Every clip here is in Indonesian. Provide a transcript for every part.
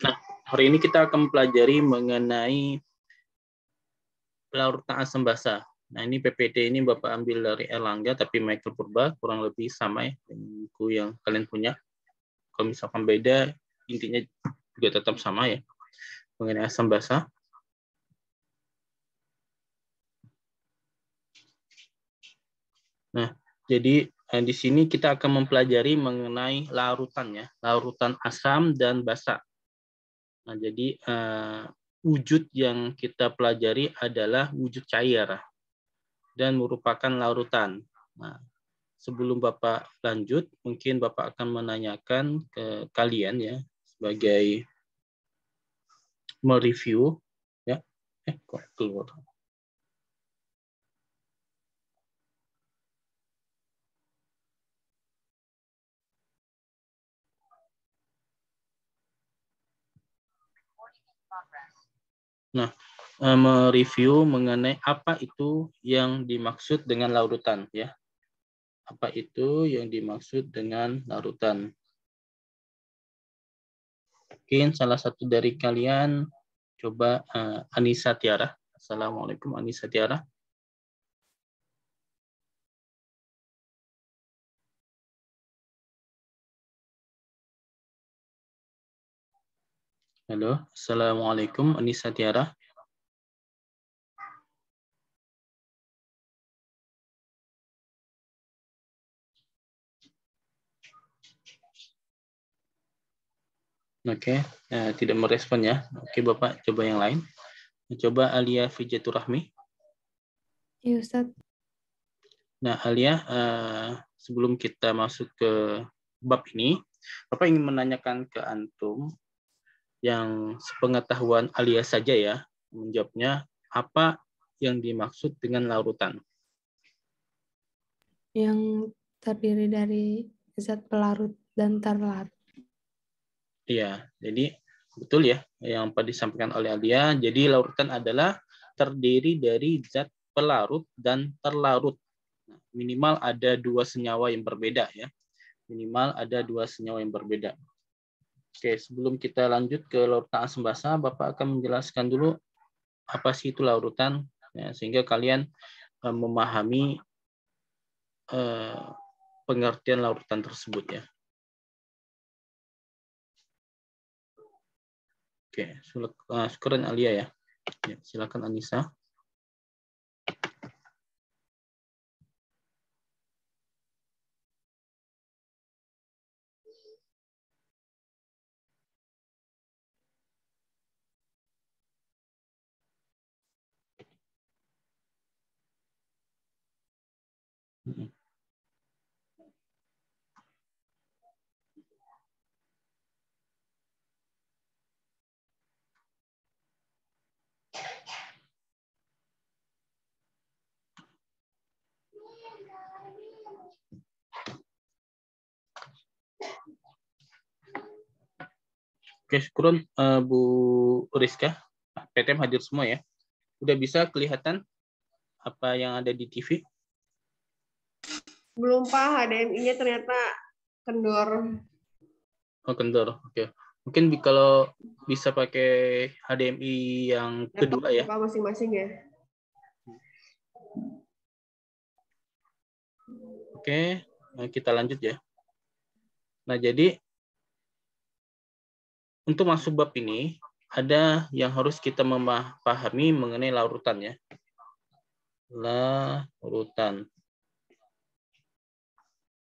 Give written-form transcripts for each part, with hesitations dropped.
Nah, hari ini kita akan mempelajari mengenai larutan asam basa. Nah, ini PPT ini Bapak ambil dari Erlangga, tapi Michael Purba kurang lebih sama ya dengan buku yang kalian punya. Kalau misalkan beda, intinya juga tetap sama ya mengenai asam basa. Nah, jadi di sini kita akan mempelajari mengenai larutan ya, larutan asam dan basa. Nah, jadi wujud yang kita pelajari adalah wujud cair dan merupakan larutan. Nah, sebelum Bapak lanjut, mungkin Bapak akan menanyakan ke kalian ya sebagai mereview ya. Kok keluar? Nah, mereview mengenai apa itu yang dimaksud dengan larutan ya. Apa itu yang dimaksud dengan larutan? Mungkin salah satu dari kalian coba Anissa Tiara. Assalamualaikum Anissa Tiara. Halo, Assalamualaikum Anissa Tiara. Oke, tidak merespon ya. Oke, Bapak coba yang lain. Coba Alia Fijatur Rahmi. Iya, Ustaz. Nah, Alia, sebelum kita masuk ke bab ini, Bapak ingin menanyakan ke Antum yang sepengetahuan Alia saja ya, menjawabnya apa yang dimaksud dengan larutan? Yang terdiri dari zat pelarut dan terlarut. Iya, jadi betul ya yang tadi disampaikan oleh Alia. Jadi larutan adalah terdiri dari zat pelarut dan terlarut. Minimal ada dua senyawa yang berbeda ya. Minimal ada dua senyawa yang berbeda. Oke, sebelum kita lanjut ke larutan asam basa, Bapak akan menjelaskan dulu apa sih itu larutan, ya, sehingga kalian memahami pengertian larutan tersebut ya. Oke, syukuran Alia ya. Ya, silakan Anissa. Oke, syukuran Bu Rizka. PTM hadir semua ya. Udah bisa kelihatan apa yang ada di TV? Belum Pak, HDMI-nya ternyata kendor. Oh, kendor. Oke. Mungkin kalau bisa pakai HDMI yang kedua ya. Pak masing-masing ya. Oke, kita lanjut ya. Nah, jadi untuk masuk bab ini, ada yang harus kita memahami mengenai larutan ya. Larutan.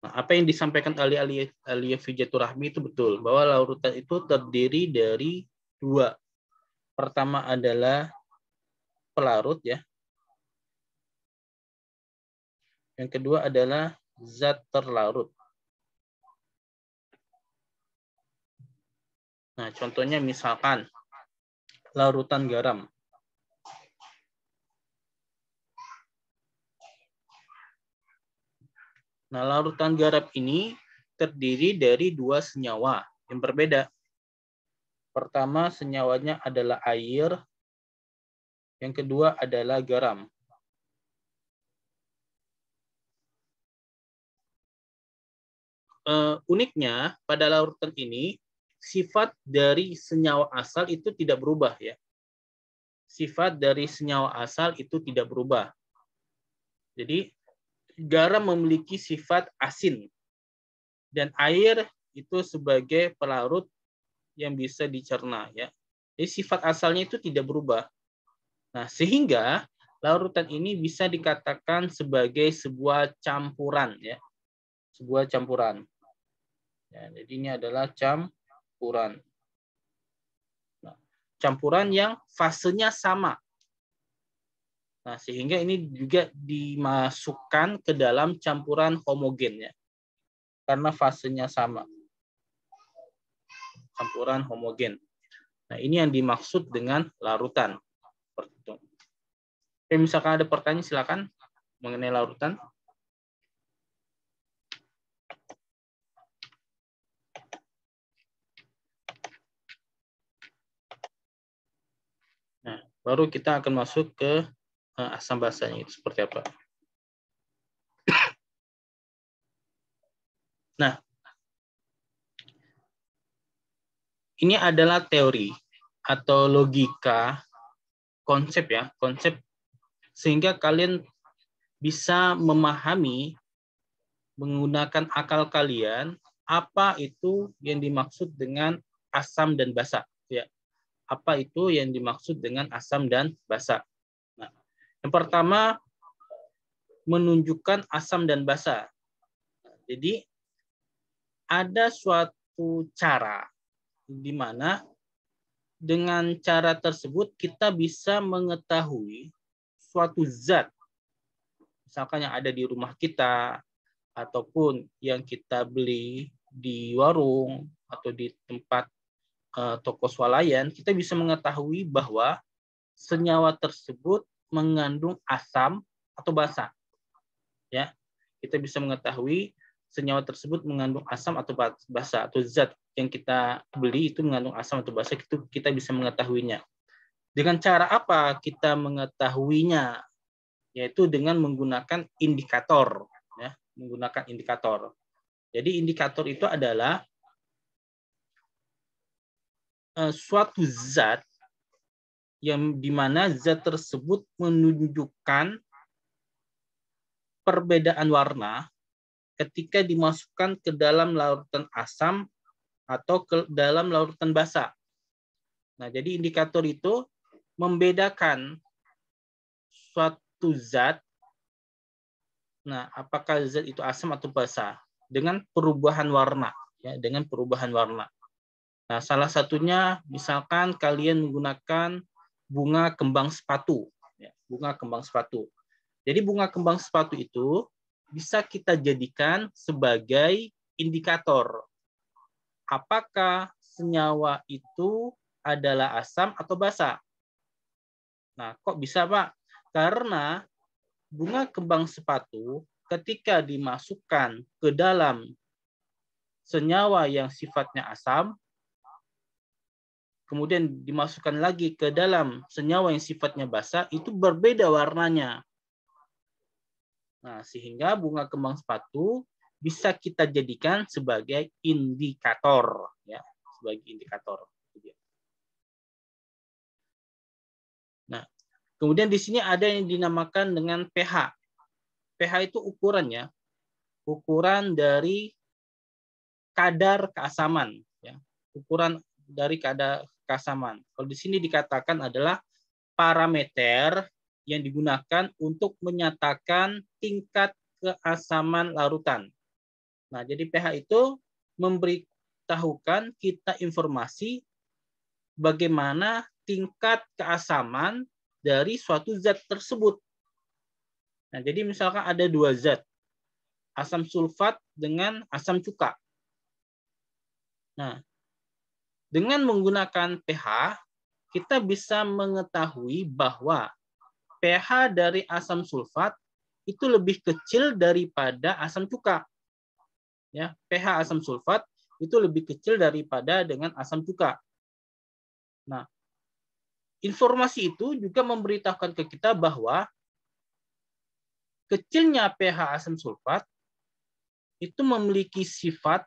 Nah, apa yang disampaikan Alia Fijatur Rahmi itu betul, bahwa larutan itu terdiri dari dua. Pertama adalah pelarut ya. Yang kedua adalah zat terlarut. Nah, contohnya misalkan larutan garam. Nah, larutan garam ini terdiri dari dua senyawa yang berbeda. Pertama, senyawanya adalah air. Yang kedua adalah garam. uniknya pada larutan ini sifat dari senyawa asal itu tidak berubah ya. Sifat dari senyawa asal itu tidak berubah. Jadi garam memiliki sifat asin dan air itu sebagai pelarut yang bisa dicerna ya. Jadi sifat asalnya itu tidak berubah. Nah, sehingga larutan ini bisa dikatakan sebagai sebuah campuran ya. Sebuah campuran. Ya, jadi ini adalah campuran. Nah, campuran yang fasenya sama. Nah, sehingga ini juga dimasukkan ke dalam campuran homogen ya. Karena fasenya sama. Campuran homogen. Nah, ini yang dimaksud dengan larutan. Seperti itu. Oke, misalkan ada pertanyaan silakan mengenai larutan. Nah, baru kita akan masuk ke asam basanya itu seperti apa. Nah, ini adalah teori atau logika konsep ya, konsep sehingga kalian bisa memahami menggunakan akal kalian apa itu yang dimaksud dengan asam dan basa ya. Apa itu yang dimaksud dengan asam dan basa? Nah, yang pertama menunjukkan asam dan basa. Jadi ada suatu cara di mana dengan cara tersebut kita bisa mengetahui suatu zat, misalkan yang ada di rumah kita ataupun yang kita beli di warung atau di tempat toko swalayan, kita bisa mengetahui bahwa senyawa tersebut mengandung asam atau basa. Ya, kita bisa mengetahui senyawa tersebut mengandung asam atau basa, atau zat yang kita beli itu mengandung asam atau basa, itu kita bisa mengetahuinya. Dengan cara apa kita mengetahuinya? Yaitu dengan menggunakan indikator. Ya, menggunakan indikator. Jadi indikator itu adalah suatu zat yang dimana zat tersebut menunjukkan perbedaan warna ketika dimasukkan ke dalam larutan asam atau ke dalam larutan basa. Nah, jadi indikator itu membedakan suatu zat, nah apakah zat itu asam atau basa dengan perubahan warna, ya, dengan perubahan warna. Nah, salah satunya misalkan kalian menggunakan bunga kembang sepatu, ya, bunga kembang sepatu. Jadi bunga kembang sepatu itu bisa kita jadikan sebagai indikator apakah senyawa itu adalah asam atau basa. Nah, kok bisa, Pak? Karena bunga kembang sepatu ketika dimasukkan ke dalam senyawa yang sifatnya asam, kemudian dimasukkan lagi ke dalam senyawa yang sifatnya basa, itu berbeda warnanya. Nah, sehingga bunga kembang sepatu bisa kita jadikan sebagai indikator, ya, sebagai indikator. Nah, kemudian di sini ada yang dinamakan dengan pH. pH itu ukurannya, ukuran dari kadar keasaman, ya, ukuran dari kadar keasaman. Kalau di sini dikatakan adalah parameter yang digunakan untuk menyatakan tingkat keasaman larutan. Nah, jadi pH itu memberitahukan kita informasi bagaimana tingkat keasaman dari suatu zat tersebut. Nah, jadi misalkan ada dua zat, asam sulfat dengan asam cuka. Nah, dengan menggunakan pH, kita bisa mengetahui bahwa pH dari asam sulfat itu lebih kecil daripada asam cuka. Ya, pH asam sulfat itu lebih kecil daripada dengan asam cuka. Nah, informasi itu juga memberitahukan ke kita bahwa kecilnya pH asam sulfat itu memiliki sifat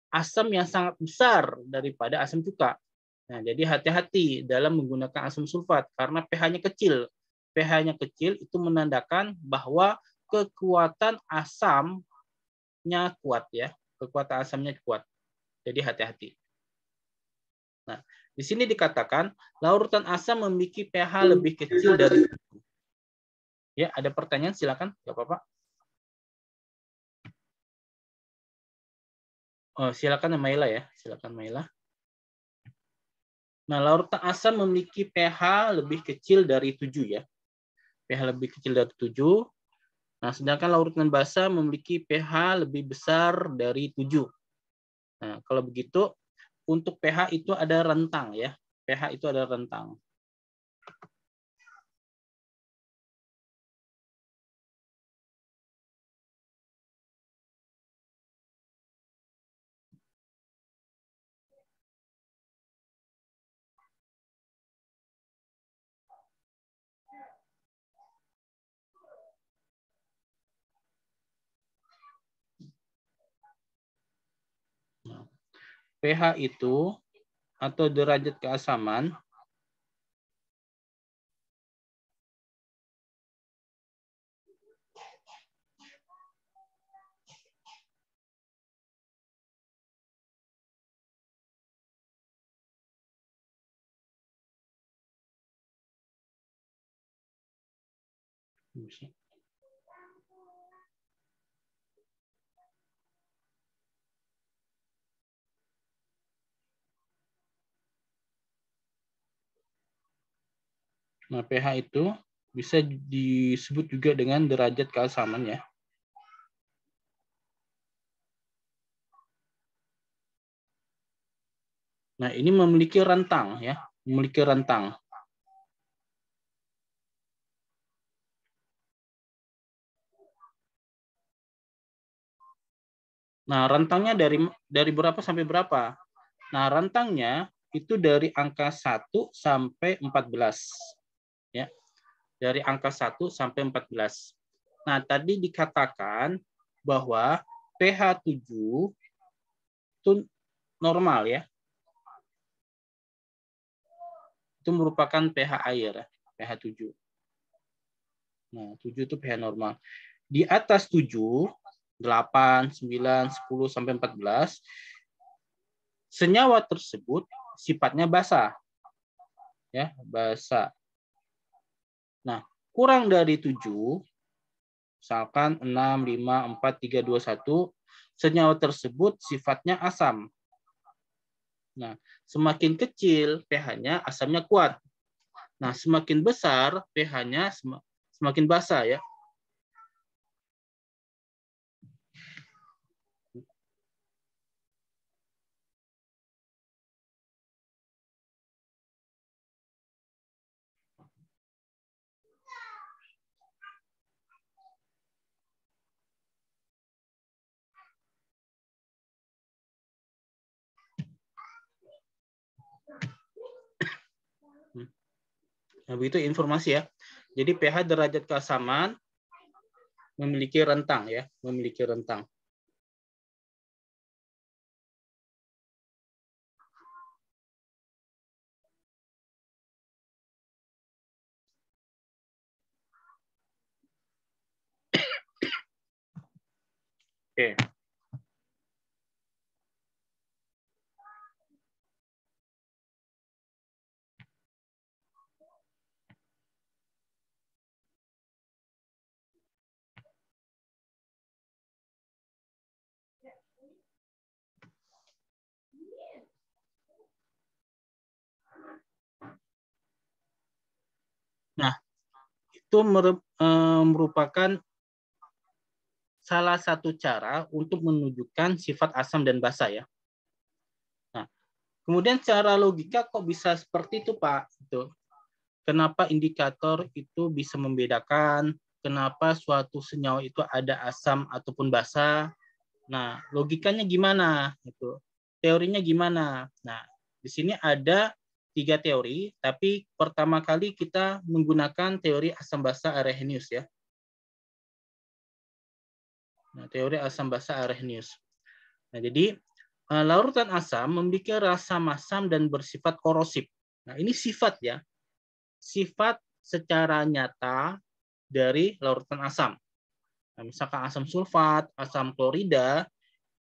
asam yang sangat besar daripada asam cuka. Nah, jadi hati-hati dalam menggunakan asam sulfat karena pH-nya kecil. pH-nya kecil itu menandakan bahwa kekuatan asamnya kuat ya. Kekuatan asamnya kuat. Jadi hati-hati. Nah, di sini dikatakan larutan asam memiliki pH lebih kecil dari 7. Ya, ada pertanyaan silakan, enggak apa-apa. Oh, silakan Maila ya, silakan Maila. Nah, larutan asam memiliki pH lebih kecil dari 7 ya. pH lebih kecil dari 7. Nah, sedangkan larutan basa memiliki pH lebih besar dari 7. Nah, kalau begitu untuk pH itu ada rentang ya. pH itu ada rentang. pH itu atau derajat keasaman Nah, pH itu bisa disebut juga dengan derajat keasaman ya. Nah, ini memiliki rentang ya, memiliki rentang. Nah, rentangnya dari berapa sampai berapa? Nah, rentangnya itu dari angka 1 sampai 14. Ya. Dari angka 1 sampai 14. Nah, tadi dikatakan bahwa pH 7 itu normal ya. Itu merupakan pH air, pH 7. Nah, 7 itu pH normal. Di atas 7, 8, 9, 10 sampai 14, senyawa tersebut sifatnya basa. Ya, basa. Nah, kurang dari 7, misalkan 6, 5, 4, 3, 2, 1, senyawa tersebut sifatnya asam. Nah, semakin kecil pH-nya, asamnya kuat. Nah, semakin besar pH-nya semakin basa ya. Nah, begitu informasi ya. Jadi pH derajat keasaman memiliki rentang ya, memiliki rentang. Oke. Nah, itu merupakan salah satu cara untuk menunjukkan sifat asam dan basa ya. Nah, kemudian secara logika kok bisa seperti itu, Pak? Itu. Kenapa indikator itu bisa membedakan? Kenapa suatu senyawa itu ada asam ataupun basa? Nah, logikanya gimana? Itu. Teorinya gimana? Nah, di sini ada 3 teori, tapi pertama kali kita menggunakan teori asam basa Arrhenius ya. Nah, teori asam basa Arrhenius. Nah, jadi larutan asam memiliki rasa masam dan bersifat korosif. Nah, ini sifat ya. Sifat secara nyata dari larutan asam. Nah, misalkan asam sulfat, asam klorida,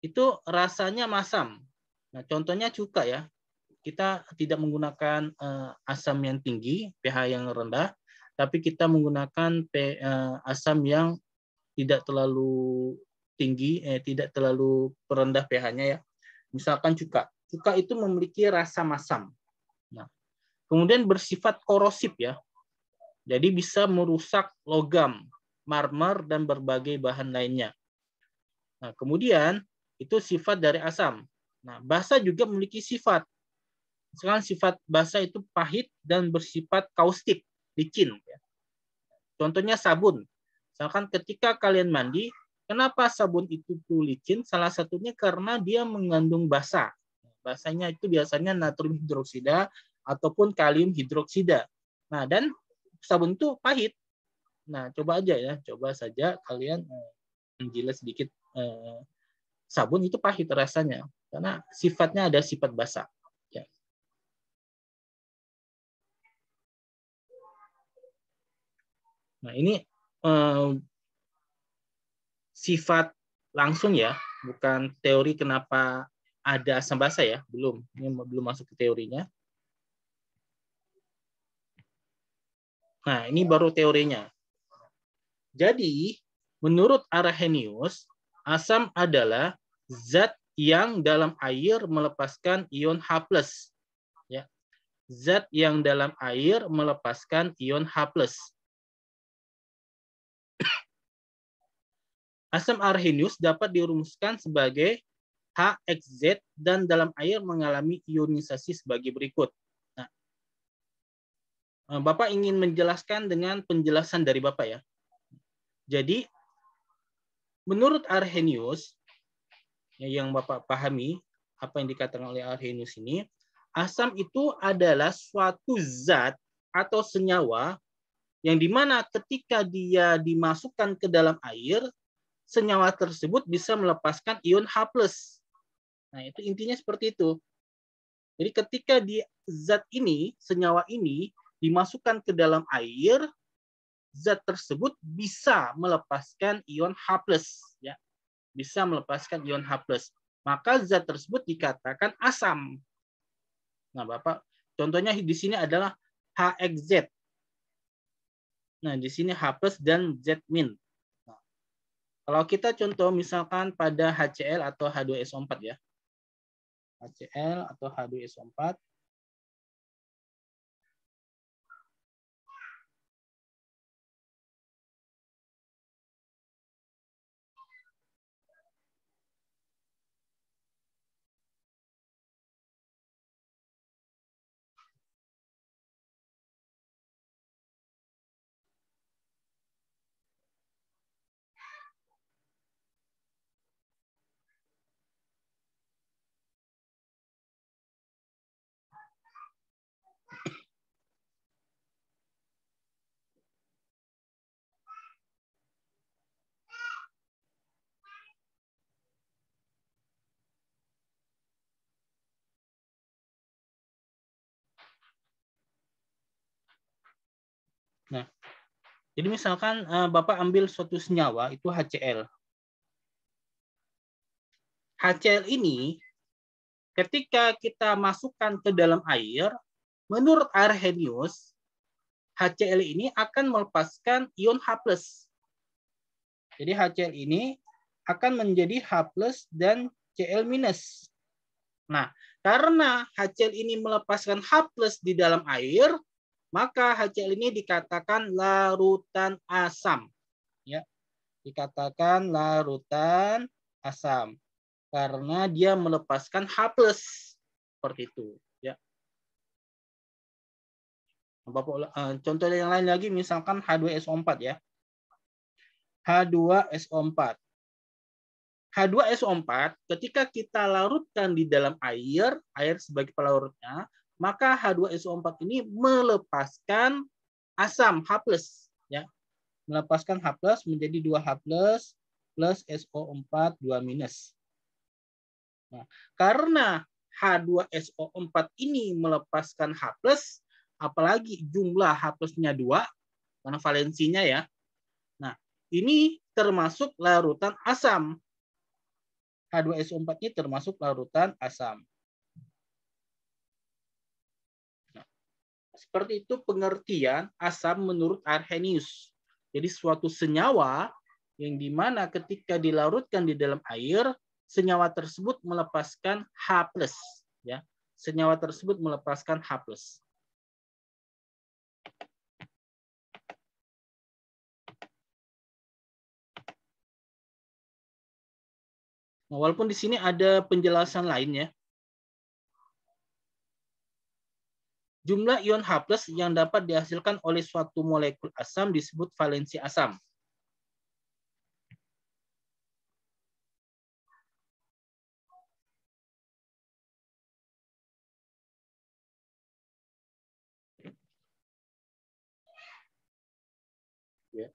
itu rasanya masam. Nah, contohnya cuka ya. Kita tidak menggunakan asam yang tinggi, pH yang rendah, tapi kita menggunakan asam yang tidak terlalu tinggi, tidak terlalu rendah pH-nya ya. Misalkan cuka. Cuka itu memiliki rasa masam. Nah, kemudian bersifat korosif ya. Jadi bisa merusak logam, marmer, dan berbagai bahan lainnya. Nah, kemudian itu sifat dari asam. Nah, basa juga memiliki sifat. Sekarang sifat basa itu pahit dan bersifat kaustik, licin. Contohnya sabun. Misalkan ketika kalian mandi, kenapa sabun itu licin? Salah satunya karena dia mengandung basa. Basanya itu biasanya natrium hidroksida ataupun kalium hidroksida. Nah, dan sabun itu pahit. Nah, coba aja ya, coba saja kalian menjilat sedikit sabun itu pahit rasanya karena sifatnya ada sifat basa. Ya. Nah, ini sifat langsung ya, bukan teori kenapa ada asam basa ya, belum. Ini belum masuk ke teorinya. Nah, ini baru teorinya. Jadi, menurut Arrhenius, asam adalah zat yang dalam air melepaskan ion H+. Ya. Zat yang dalam air melepaskan ion H+. Asam Arrhenius dapat dirumuskan sebagai HXZ dan dalam air mengalami ionisasi sebagai berikut. Nah, Bapak ingin menjelaskan dengan penjelasan dari Bapak ya. Jadi, menurut Arrhenius, yang Bapak pahami, apa yang dikatakan oleh Arrhenius ini, asam itu adalah suatu zat atau senyawa yang dimana ketika dia dimasukkan ke dalam air, senyawa tersebut bisa melepaskan ion H+. Nah, itu intinya seperti itu. Jadi ketika zat ini, senyawa ini dimasukkan ke dalam air, zat tersebut bisa melepaskan ion H+, ya. Bisa melepaskan ion H+. Maka zat tersebut dikatakan asam. Nah, Bapak, contohnya di sini adalah HXZ. Nah, di sini H+ dan Z-. Kalau kita contoh misalkan pada HCl atau H2SO4 ya. HCl atau H2SO4. Nah, jadi misalkan Bapak ambil suatu senyawa, itu HCl. HCl ini ketika kita masukkan ke dalam air, menurut Arrhenius, HCl ini akan melepaskan ion H+. Jadi HCl ini akan menjadi H+ dan Cl-. Nah, karena HCl ini melepaskan H+ di dalam air, maka HCl ini dikatakan larutan asam. Ya, dikatakan larutan asam karena dia melepaskan H+, seperti itu. Ya. Bapak, contoh yang lain lagi, misalkan H2SO4 ya. H2SO4. H2SO4 ketika kita larutkan di dalam air sebagai pelarutnya, maka H2SO4 ini melepaskan asam H+, ya. Melepaskan H+ menjadi 2H+, plus SO4 2 minus. Nah, karena H2SO4 ini melepaskan H+, apalagi jumlah H plusnya 2, karena valensinya ya. Nah, ini termasuk larutan asam. H2SO4 ini termasuk larutan asam. Nah, seperti itu pengertian asam menurut Arrhenius. Jadi suatu senyawa yang dimana ketika dilarutkan di dalam air, senyawa tersebut melepaskan H+. Ya. Senyawa tersebut melepaskan H+. Nah, walaupun di sini ada penjelasan lain ya. Jumlah ion H+ yang dapat dihasilkan oleh suatu molekul asam disebut valensi asam. Ya.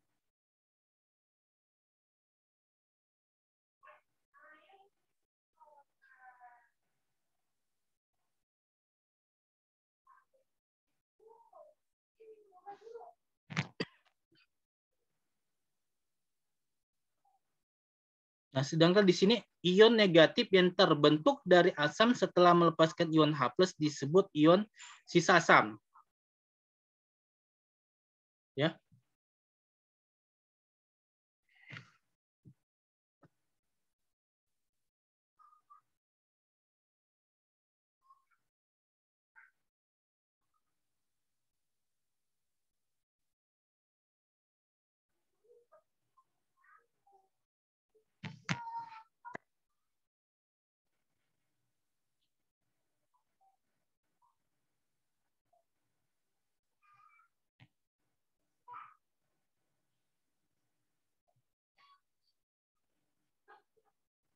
Nah, sedangkan di sini ion negatif yang terbentuk dari asam setelah melepaskan ion H+ disebut ion sisa asam. Ya.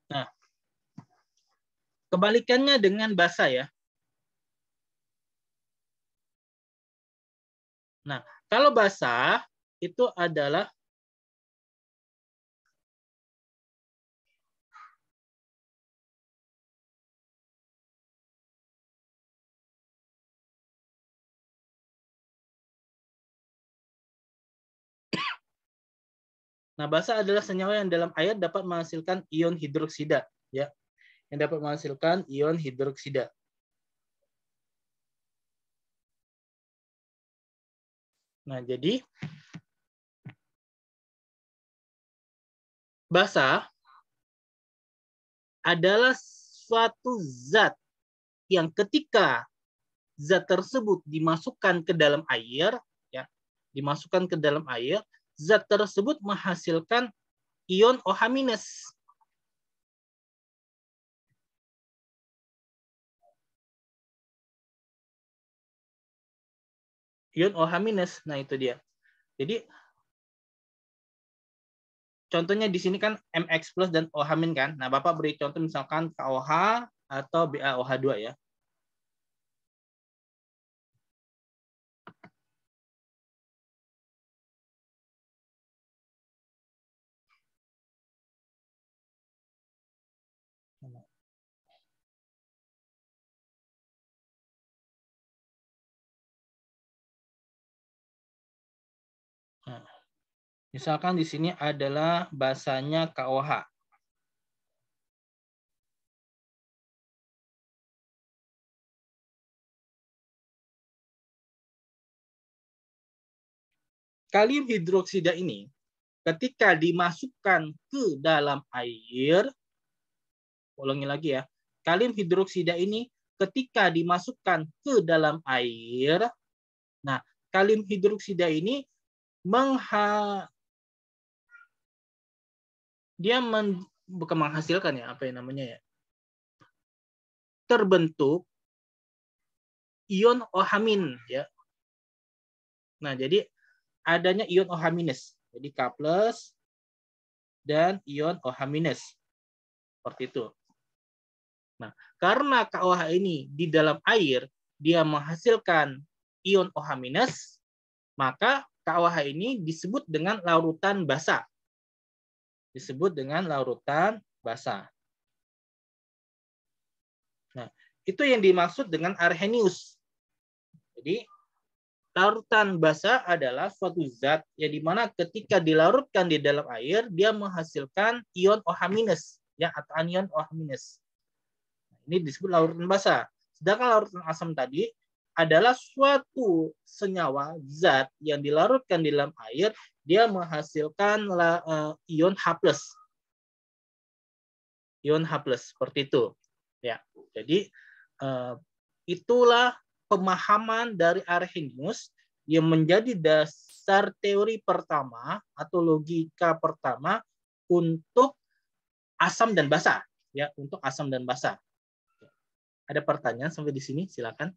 Nah, kebalikannya dengan basa ya. Nah, kalau basa itu adalah basa adalah senyawa yang dalam air dapat menghasilkan ion hidroksida ya. Yang dapat menghasilkan ion hidroksida. Nah, jadi basa adalah suatu zat yang ketika zat tersebut dimasukkan ke dalam air, ya, dimasukkan ke dalam air, zat tersebut menghasilkan ion OH-. Ion OH-. Nah, itu dia. Jadi contohnya di sini kan MX plus dan OH- kan. Nah, Bapak beri contoh misalkan KOH atau BaOH2 ya. Nah, misalkan di sini adalah basanya KOH. Kalium hidroksida ini ketika dimasukkan ke dalam air, ulangi lagi ya, kalium hidroksida ini ketika dimasukkan ke dalam air, nah kalium hidroksida ini bukan menghasilkan ya, apa yang namanya ya, terbentuk ion OH- ya. Nah, jadi adanya ion OH-, jadi K+ dan ion OH-. Seperti itu. Nah, karena KOH ini di dalam air dia menghasilkan ion OH-, maka KOH ini disebut dengan larutan basa. disebut dengan larutan basa. Nah, itu yang dimaksud dengan Arrhenius. Jadi, larutan basa adalah suatu zat yang dimana ketika dilarutkan di dalam air, dia menghasilkan ion OH- ya, atau anion OH-. Ini disebut larutan basa. Sedangkan larutan asam tadi adalah suatu senyawa zat yang dilarutkan di dalam air, dia menghasilkan ion H+. Ion H+ seperti itu. Ya. Jadi itulah pemahaman dari Arrhenius yang menjadi dasar teori pertama atau logika pertama untuk asam dan basa, ya, untuk asam dan basa. Ada pertanyaan sampai di sini? Silakan.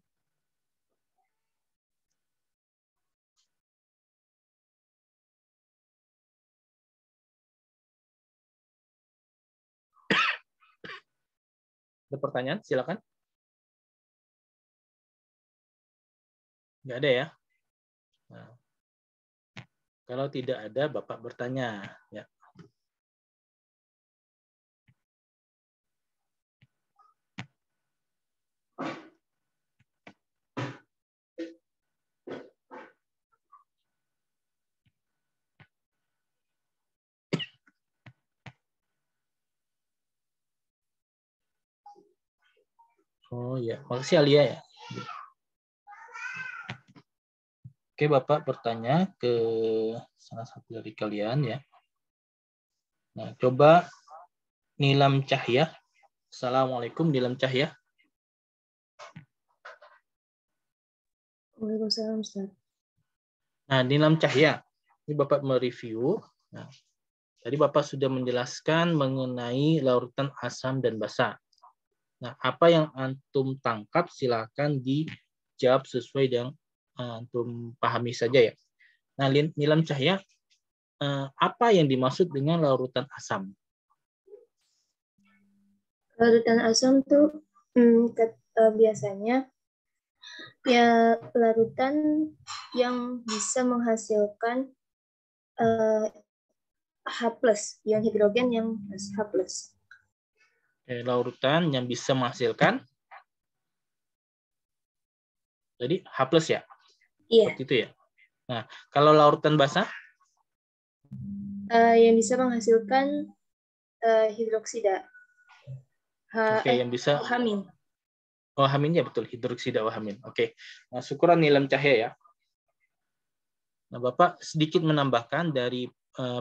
Ada pertanyaan? Silakan. Nggak ada ya? Nah, kalau tidak ada, Bapak bertanya. Ya. Oh ya, makasih Alia ya. Oke, Bapak bertanya ke salah satu dari kalian ya. Nah, coba Nilam Cahya. Assalamualaikum Nilam Cahya. Waalaikumsalam, Ustaz. Nah, Nilam Cahya, ini Bapak mereview. Nah, tadi Bapak sudah menjelaskan mengenai larutan asam dan basa. Nah, apa yang antum tangkap silakan dijawab sesuai yang antum pahami saja ya. Nah, Nilam Cahya, apa yang dimaksud dengan larutan asam? Larutan asam tuh biasanya ya larutan yang bisa menghasilkan H+, ion hidrogen yang H+. Larutan yang bisa menghasilkan, jadi H+ ya? Iya. Seperti itu ya. Nah, kalau larutan basa? Yang bisa menghasilkan hidroksida. Oke, yang bisa Hamin. Oh, hamin ya, betul, hidroksida hamin. Oke. Nah, syukuran Nilam Cahya ya. Nah, Bapak sedikit menambahkan dari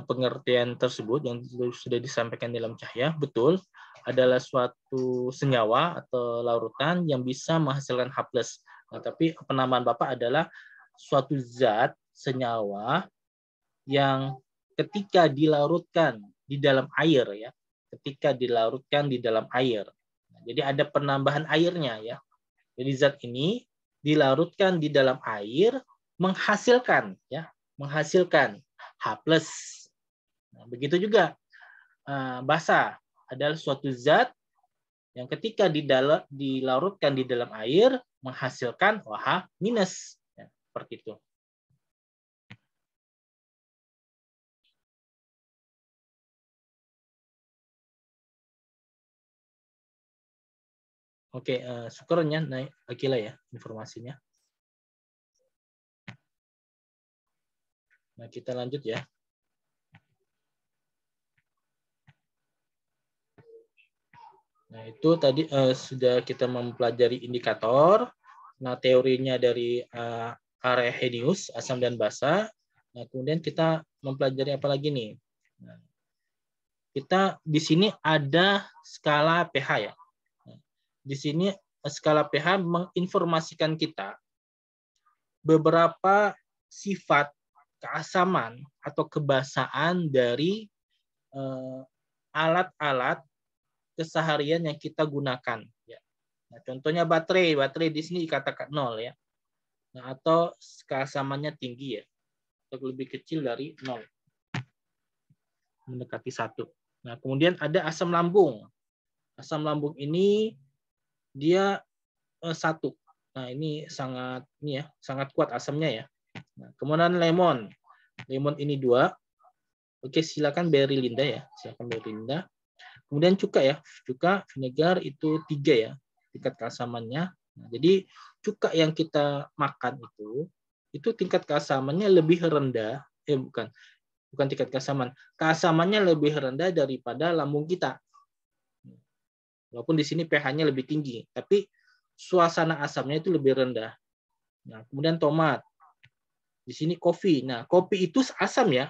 pengertian tersebut yang sudah disampaikan Nilam Cahya, betul, adalah suatu senyawa atau larutan yang bisa menghasilkan H+. Nah, tapi penamaan Bapak adalah suatu zat senyawa yang ketika dilarutkan di dalam air ya, ketika dilarutkan di dalam air. Nah, jadi ada penambahan airnya ya. Jadi zat ini dilarutkan di dalam air menghasilkan ya, menghasilkan H+. Nah, begitu juga basa adalah suatu zat yang ketika dilarutkan di dalam air menghasilkan OH-. Ya, seperti itu. Oke, syukurnya naik Akila ya informasinya. Nah, kita lanjut ya. Nah, itu tadi sudah kita mempelajari indikator. Nah, teorinya dari Arrhenius, asam dan basa. Nah, kemudian kita mempelajari apa lagi nih? Nah, kita di sini ada skala pH ya. Nah, di sini skala pH menginformasikan kita beberapa sifat keasaman atau kebasaan dari alat-alat keseharian yang kita gunakan. Ya. Nah, contohnya baterai di sini dikatakan 0 ya. Nah, atau keasamannya tinggi ya, atau lebih kecil dari 0, mendekati 1. Nah, kemudian ada asam lambung. Asam lambung ini dia 1. Nah, ini sangat kuat asamnya ya. Nah, kemudian lemon ini 2. Oke, silakan Berry Linda ya. Silakan Berry Linda. Kemudian cuka ya. Cuka, vinegar itu 3 ya. Tingkat keasamannya. Nah, jadi cuka yang kita makan itu tingkat keasamannya lebih rendah. Bukan tingkat keasaman. Keasamannya lebih rendah daripada lambung kita. Walaupun di sini pH-nya lebih tinggi, tapi suasana asamnya itu lebih rendah. Nah, kemudian tomat. Di sini kopi. Nah, kopi itu asam ya.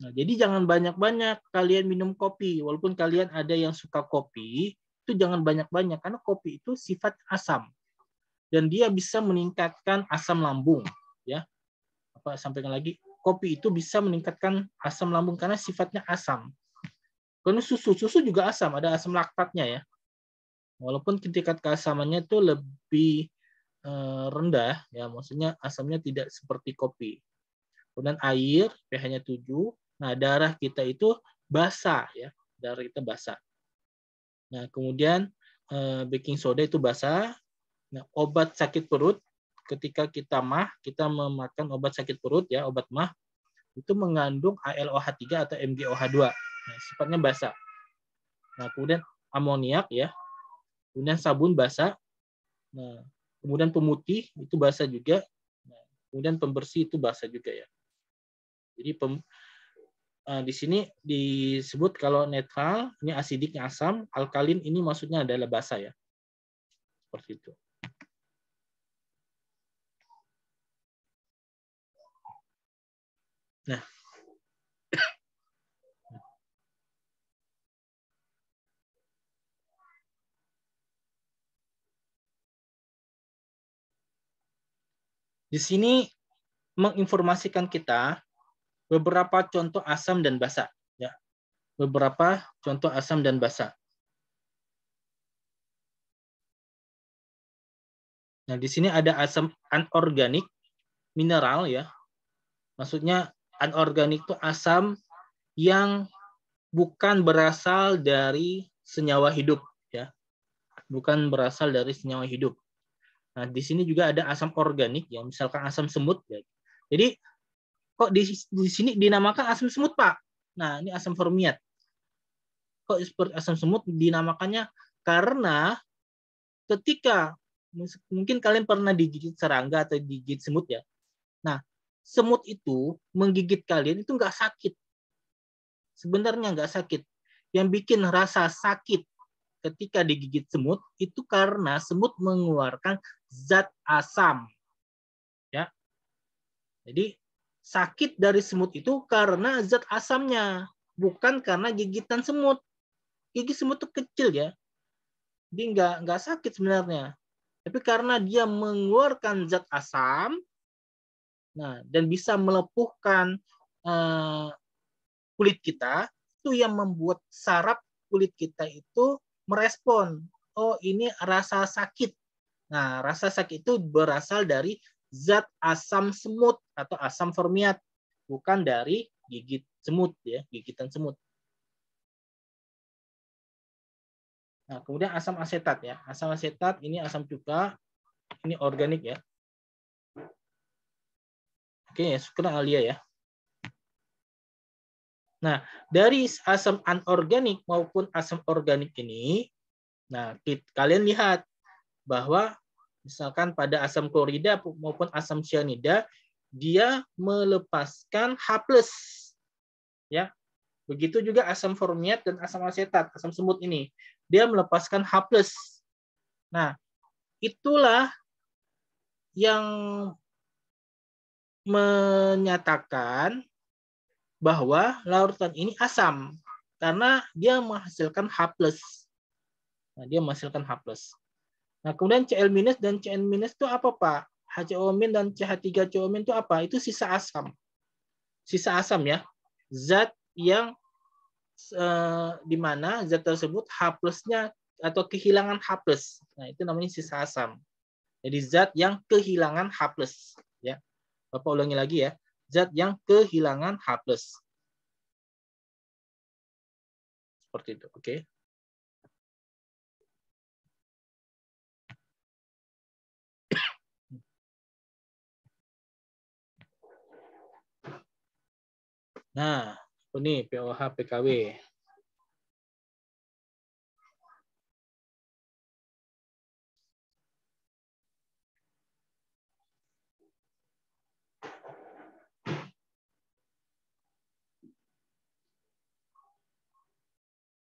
Nah, jadi jangan banyak-banyak kalian minum kopi. Walaupun kalian ada yang suka kopi, itu jangan banyak-banyak karena kopi itu sifat asam dan dia bisa meningkatkan asam lambung, ya. Apa sampaikan lagi? Kopi itu bisa meningkatkan asam lambung karena sifatnya asam. Karena susu juga asam, ada asam laktatnya ya. Walaupun tingkat keasamannya itu lebih rendah, ya, maksudnya asamnya tidak seperti kopi. Kemudian air, pH-nya 7. Nah, darah kita itu basah ya, darah kita basah. Nah, kemudian baking soda itu basah. Nah, obat sakit perut ketika kita memakan obat sakit perut ya, obat mah itu mengandung ALOH3 atau MgOH2. Nah, sifatnya basah. Nah, kemudian amoniak ya. Kemudian sabun basah. Nah, kemudian pemutih itu basah juga. Nah, kemudian pembersih itu basah juga ya. Jadi di sini disebut kalau netral, ini asidiknya asam, alkalin ini maksudnya adalah basa ya. Seperti itu. Nah, di sini menginformasikan kita beberapa contoh asam dan basa. Ya. Beberapa contoh asam dan basa. Nah, di sini ada asam anorganik, mineral ya. Maksudnya anorganik itu asam yang bukan berasal dari senyawa hidup ya. Bukan berasal dari senyawa hidup. Nah, di sini juga ada asam organik ya, misalkan asam semut ya. Jadi kok di sini dinamakan asam semut, Pak? Nah, ini asam formiat. Kok seperti asam semut dinamakannya? Karena ketika mungkin kalian pernah digigit serangga atau digigit semut ya. Nah, semut itu menggigit kalian itu nggak sakit. Sebenarnya nggak sakit. Yang bikin rasa sakit ketika digigit semut itu karena semut mengeluarkan zat asam. Ya. Jadi sakit dari semut itu karena zat asamnya, bukan karena gigitan semut. Gigi semut itu kecil ya, dia nggak sakit sebenarnya. Tapi karena dia mengeluarkan zat asam, nah dan bisa melepuhkan kulit kita, itu yang membuat saraf kulit kita itu merespon. Oh ini rasa sakit. Nah rasa sakit itu berasal dari zat asam semut atau asam formiat, bukan dari gigit semut ya, gigitan semut. Nah, kemudian asam asetat ya. Asam asetat ini asam cuka, ini organik ya. Oke, syukur Alia ya. Nah, dari asam anorganik maupun asam organik ini, nah kalian lihat bahwa misalkan pada asam klorida maupun asam cyanida dia melepaskan H+. Ya. Begitu juga asam formiat dan asam asetat, asam semut ini. Dia melepaskan H+. Nah, itulah yang menyatakan bahwa larutan ini asam karena dia menghasilkan H+. Nah, dia menghasilkan H+. Nah, kemudian Cl- dan Cn- itu apa, Pak? HCO- dan CH3CO- itu apa? Itu sisa asam. Sisa asam ya. Zat yang di mana zat tersebut H+-nya atau kehilangan H+. Nah, itu namanya sisa asam. Jadi zat yang kehilangan H+, ya. Bapak ulangi lagi ya. Zat yang kehilangan H+. Seperti itu, oke. Nah, ini POH PKW.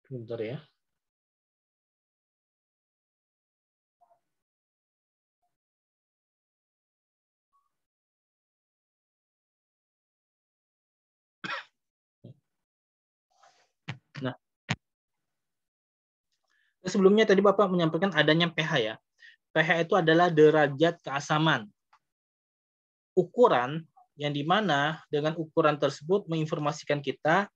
Bentar ya. Nah, sebelumnya tadi Bapak menyampaikan adanya pH ya. pH itu adalah derajat keasaman. Ukuran yang dimana dengan ukuran tersebut menginformasikan kita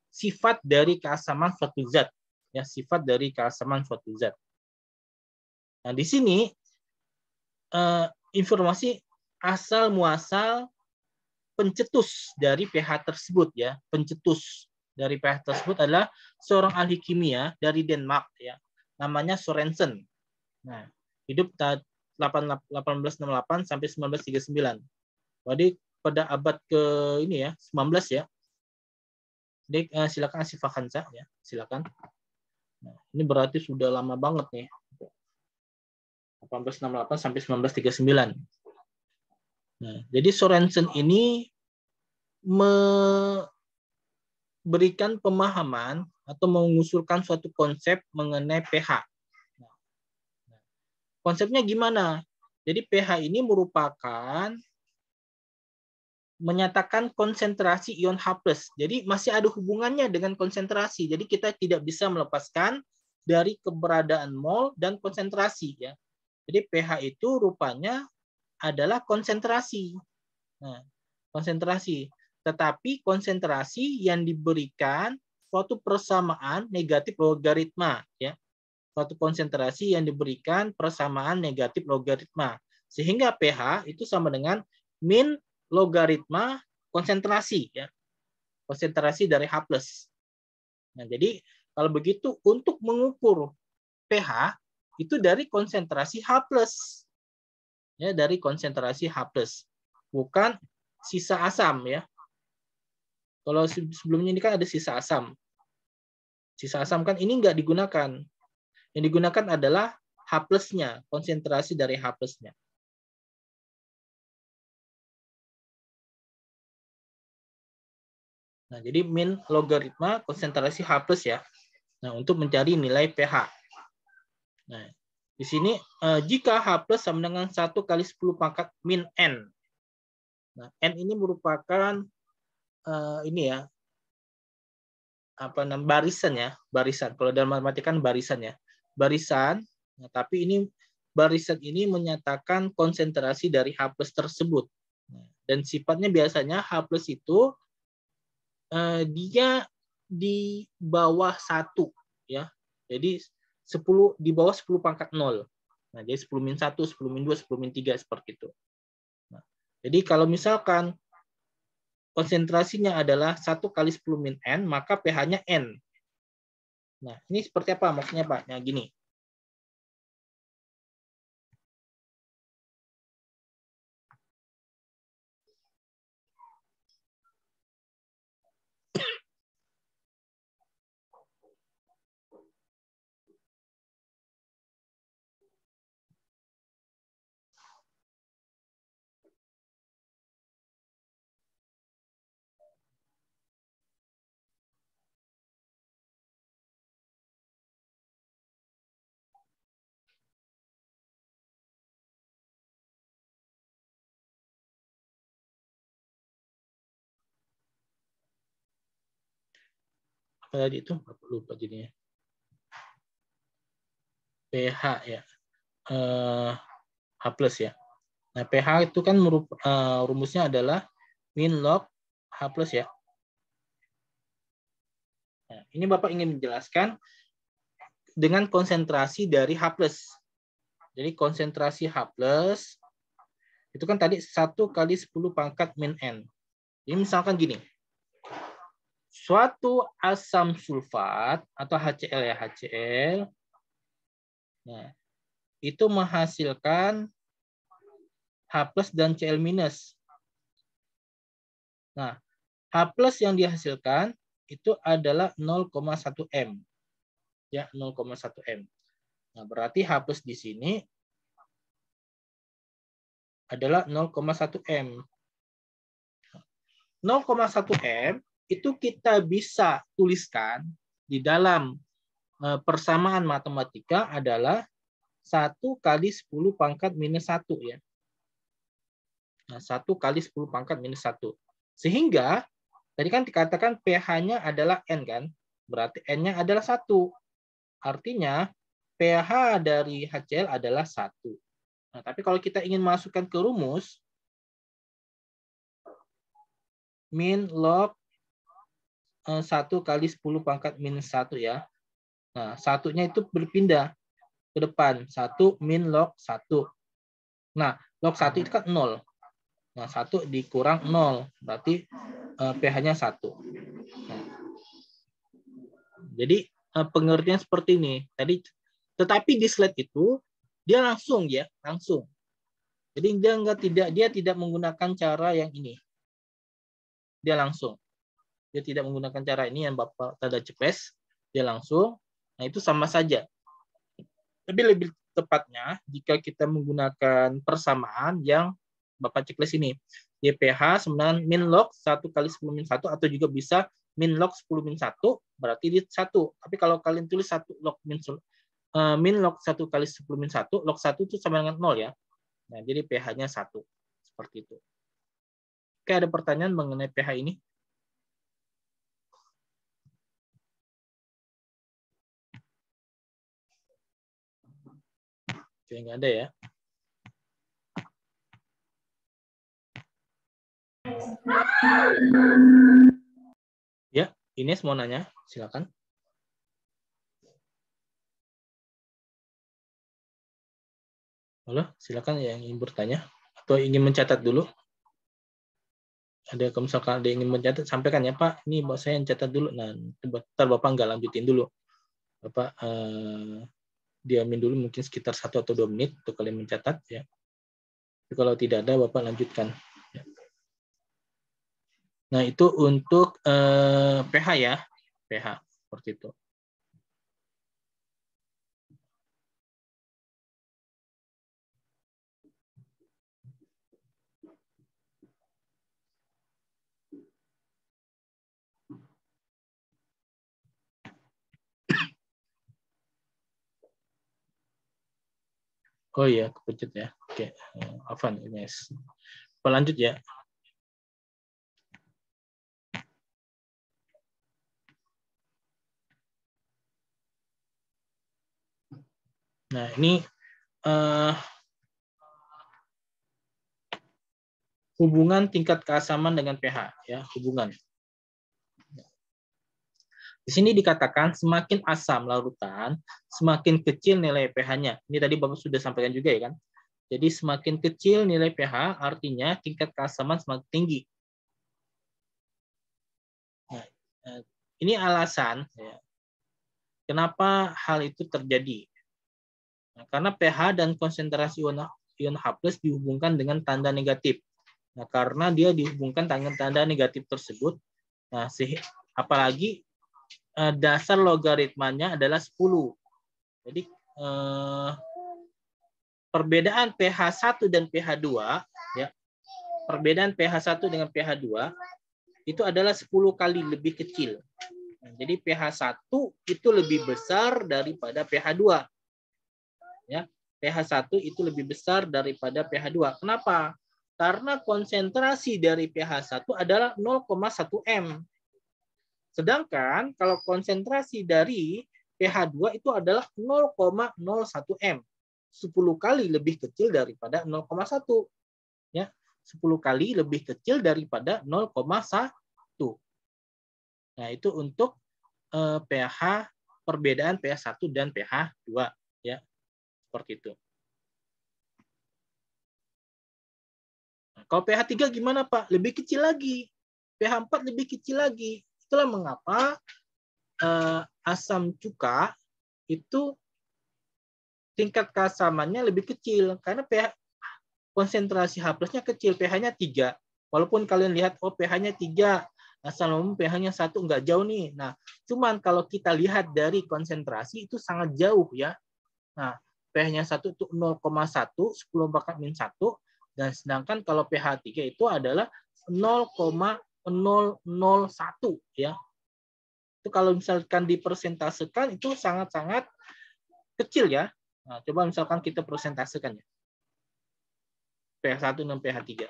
sifat dari keasaman suatu zat. Ya, sifat dari keasaman suatu zat. Nah, di sini informasi asal muasal pencetus dari pH tersebut ya. Pencetus dari pH tersebut adalah seorang ahli kimia dari Denmark ya. Namanya Sorensen. Nah, hidup 1868 sampai 1939. Jadi pada abad ke ini ya, 19 ya. Jadi silakan Asifah Khansa ya, silakan. Nah, ini berarti sudah lama banget nih. 1868 sampai 1939. Nah, jadi Sorensen ini memberikan pemahaman atau mengusulkan suatu konsep mengenai pH. Nah, konsepnya gimana? Jadi pH ini merupakan menyatakan konsentrasi ion H+. Jadi masih ada hubungannya dengan konsentrasi. Jadi kita tidak bisa melepaskan dari keberadaan mol dan konsentrasi ya. Jadi pH itu rupanya adalah konsentrasi. Nah, konsentrasi. Tetapi konsentrasi yang diberikan suatu persamaan negatif logaritma ya. Suatu konsentrasi yang diberikan persamaan negatif logaritma. Sehingga pH itu sama dengan min logaritma konsentrasi ya. Konsentrasi dari H+. Nah, jadi kalau begitu untuk mengukur pH itu dari konsentrasi H+. Ya, dari konsentrasi H+. Bukan sisa asam ya. Kalau sebelumnya ini kan ada sisa asam. Sisa asam kan ini enggak digunakan. Yang digunakan adalah H+-nya, konsentrasi dari H+-nya. Nah, jadi min logaritma konsentrasi H+ ya. Nah, untuk mencari nilai pH. Nah, di sini jika H+ sama dengan 1 kali 10 pangkat min N. Nah, N ini merupakan ini ya, apa namanya, barisan ya, barisan. Kalau dalam matematika kan barisan ya. Barisan, nah, tapi ini barisan ini menyatakan konsentrasi dari H+ tersebut. Nah, dan sifatnya biasanya H+ itu dia di bawah 1 ya. Jadi 10 di bawah 10 pangkat 0. Nah, jadi 10 min 1, 10 min 2, 10 min 3 seperti itu. Nah, jadi kalau misalkan konsentrasinya adalah 1 kali 10 min N, maka pH-nya N. Nah, ini seperti apa maksudnya, Pak? Nah, gini. Apa tadi itu? Lupa jadinya. pH ya. H+ ya. Nah, pH itu kan rumusnya adalah min log H+ ya. Nah, ini Bapak ingin menjelaskan dengan konsentrasi dari H+. Jadi konsentrasi H+ itu kan tadi 1 kali 10 pangkat min N. Ini misalkan gini. Suatu asam sulfat atau HCl ya, HCl. Nah, itu menghasilkan H+ dan Cl-. Nah, H+ yang dihasilkan itu adalah 0,1 M. Ya, 0,1 M. Nah, berarti H+ di sini adalah 0,1 M. 0,1 M itu kita bisa tuliskan di dalam persamaan matematika adalah 1 kali 10 pangkat minus 1 ya. Nah, 1 kali 10 pangkat minus 1. Sehingga tadi kan dikatakan pH-nya adalah N kan? Berarti N-nya adalah 1. Artinya pH dari HCl adalah 1. Nah, tapi kalau kita ingin masukkan ke rumus, min log 1 kali 10 pangkat minus 1 ya. Nah, satunya itu berpindah ke depan. 1 min log 1. Nah, log 1 itu kan 0. Nah, 1 dikurang 0. Berarti pH-nya 1. Nah, jadi pengertian seperti ini. Tetapi di slide itu dia langsung ya, langsung. Jadi dia tidak menggunakan cara yang ini. Dia langsung. Dia tidak menggunakan cara ini yang Bapak tanda cepes, dia langsung. Nah, itu sama saja. Tapi lebih tepatnya jika kita menggunakan persamaan yang Bapak checklist ini. YPH sebenarnya min log 1 kali 10 min 1 atau juga bisa min log 10 min 1 berarti di 1. Tapi kalau kalian tulis 1 log min log 1 kali 10 min 1, log 1 itu sama dengan 0 ya. Nah, jadi pH-nya 1. Seperti itu. Oke, ada pertanyaan mengenai pH ini? Oke, nggak ada ya. Ya, Ines mau nanya, silakan. Halo, silakan yang ingin bertanya atau ingin mencatat dulu. Ada misalkan ada yang ingin mencatat, sampaikan ya Pak. Ini saya yang catat dulu. Nah, ntar Bapak nggak lanjutin dulu. Bapak diamin dulu mungkin sekitar 1 atau 2 menit untuk kalian mencatat ya. Tapi kalau tidak ada Bapak lanjutkan. Nah, itu untuk pH ya. pH seperti itu. Oh iya, kepencet ya. Oke, Afan, Ines. Lanjut ya. Nah, ini hubungan tingkat keasaman dengan pH ya, hubungan. Di sini dikatakan semakin asam larutan, semakin kecil nilai pH-nya. Ini tadi Bapak sudah sampaikan juga ya kan. Jadi semakin kecil nilai pH artinya tingkat keasaman semakin tinggi. Nah, ini alasan ya, kenapa hal itu terjadi. Nah, karena pH dan konsentrasi ion H+ dihubungkan dengan tanda negatif. Nah, karena dia dihubungkan dengan tanda negatif tersebut, nah apalagi dasar logaritmanya adalah 10. Jadi perbedaan pH 1 dan pH 2 ya. Perbedaan pH 1 dengan pH 2 itu adalah 10 kali lebih kecil. Nah, jadi pH 1 itu lebih besar daripada pH 2. Ya, pH 1 itu lebih besar daripada pH 2. Kenapa? Karena konsentrasi dari pH 1 adalah 0,1 M. Sedangkan kalau konsentrasi dari pH 2 itu adalah 0,01 M. 10 kali lebih kecil daripada 0,1. Ya, 10 kali lebih kecil daripada 0,1. Nah, itu untuk pH perbedaan pH 1 dan pH 2 ya. Seperti itu. Nah, kalau pH 3 gimana, Pak? Lebih kecil lagi. pH 4 lebih kecil lagi. Itulah mengapa asam cuka itu tingkat keasamannya lebih kecil karena pH konsentrasi H+-nya kecil, pH-nya 3. Walaupun kalian lihat oh pH-nya 3, Asam lambung pH-nya 1 nggak jauh nih. Nah, cuman kalau kita lihat dari konsentrasi itu sangat jauh ya. Nah, pH-nya 1 itu 0,1, 10⁻⁻1, dan sedangkan kalau pH 3 itu adalah 0,001 ya. Itu kalau misalkan dipersentasekan itu sangat-sangat kecil ya. Nah, coba misalkan kita persentasekan ya. pH 1 dan pH 3.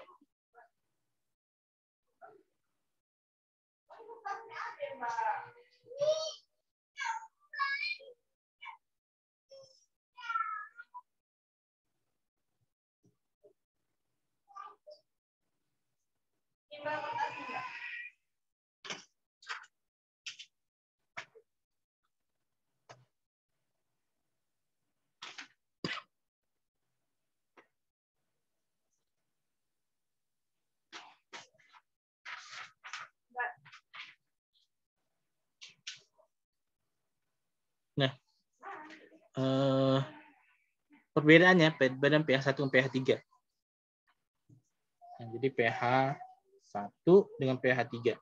Nah, perbedaannya perbedaan pH 1 dan pH 3. Nah, jadi pH 1 dengan pH 3.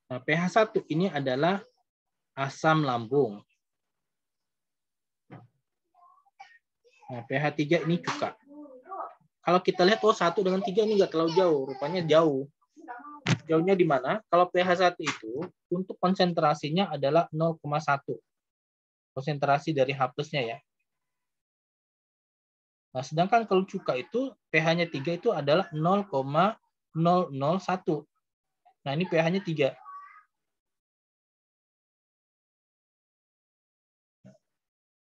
Nah, pH 1 ini adalah asam lambung. Nah, pH 3 ini cuka. Kalau kita lihat, 1 dengan 3 ini nggak terlalu jauh. Rupanya jauh. Jauhnya di mana? Kalau pH 1 itu, untuk konsentrasinya adalah 0,1. Konsentrasi dari H+-nya ya. Nah, sedangkan kalau cuka itu, pH-nya 3 itu adalah 0,001. Nah, ini pH-nya 3.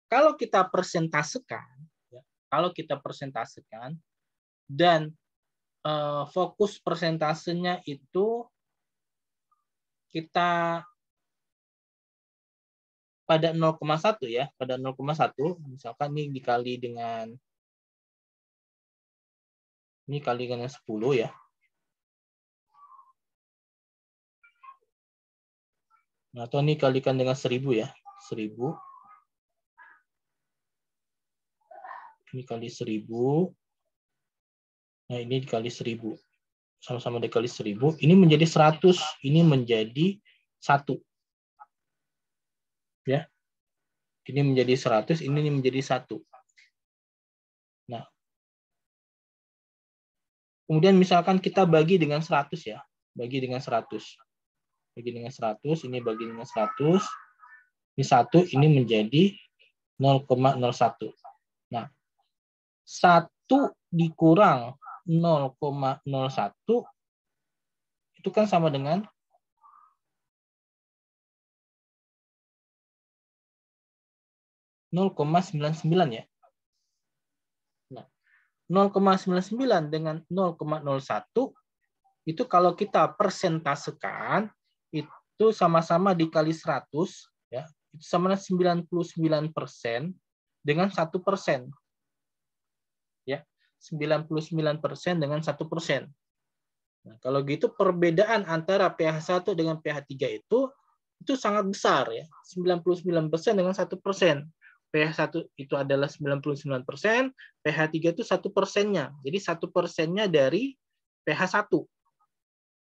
Kalau kita persentasekan, dan fokus persentasenya itu kita pada 0,1 ya, pada 0,1, misalkan ini dikali dengan 10 ya. Nah, atau ini kalikan dengan 1000 ya. 1000. Ini kali 1000. Nah, ini dikali 1000. Sama-sama dikali 1000. Ini menjadi 100. Ini menjadi 1. Ya. Ini menjadi 100. Ini menjadi 1. Nah. Kemudian misalkan kita bagi dengan 100 ya. Bagi dengan 100. Bagi dengan 100. Ini bagi dengan 100. Ini 1. Ini menjadi 0,01. Nah. 1 dikurang 0,01 itu kan sama dengan 0,99 ya. Nah, 0,99 dengan 0,01 itu kalau kita persentasekan itu sama-sama dikali 100 ya, itu sama dengan 99% dengan 1%. Ya, 99% dengan 1%. Nah, kalau gitu perbedaan antara pH 1 dengan pH 3 itu sangat besar ya. 99% dengan 1%. pH 1 itu adalah 99%, pH 3 itu 1%-nya. Jadi 1%-nya dari pH 1.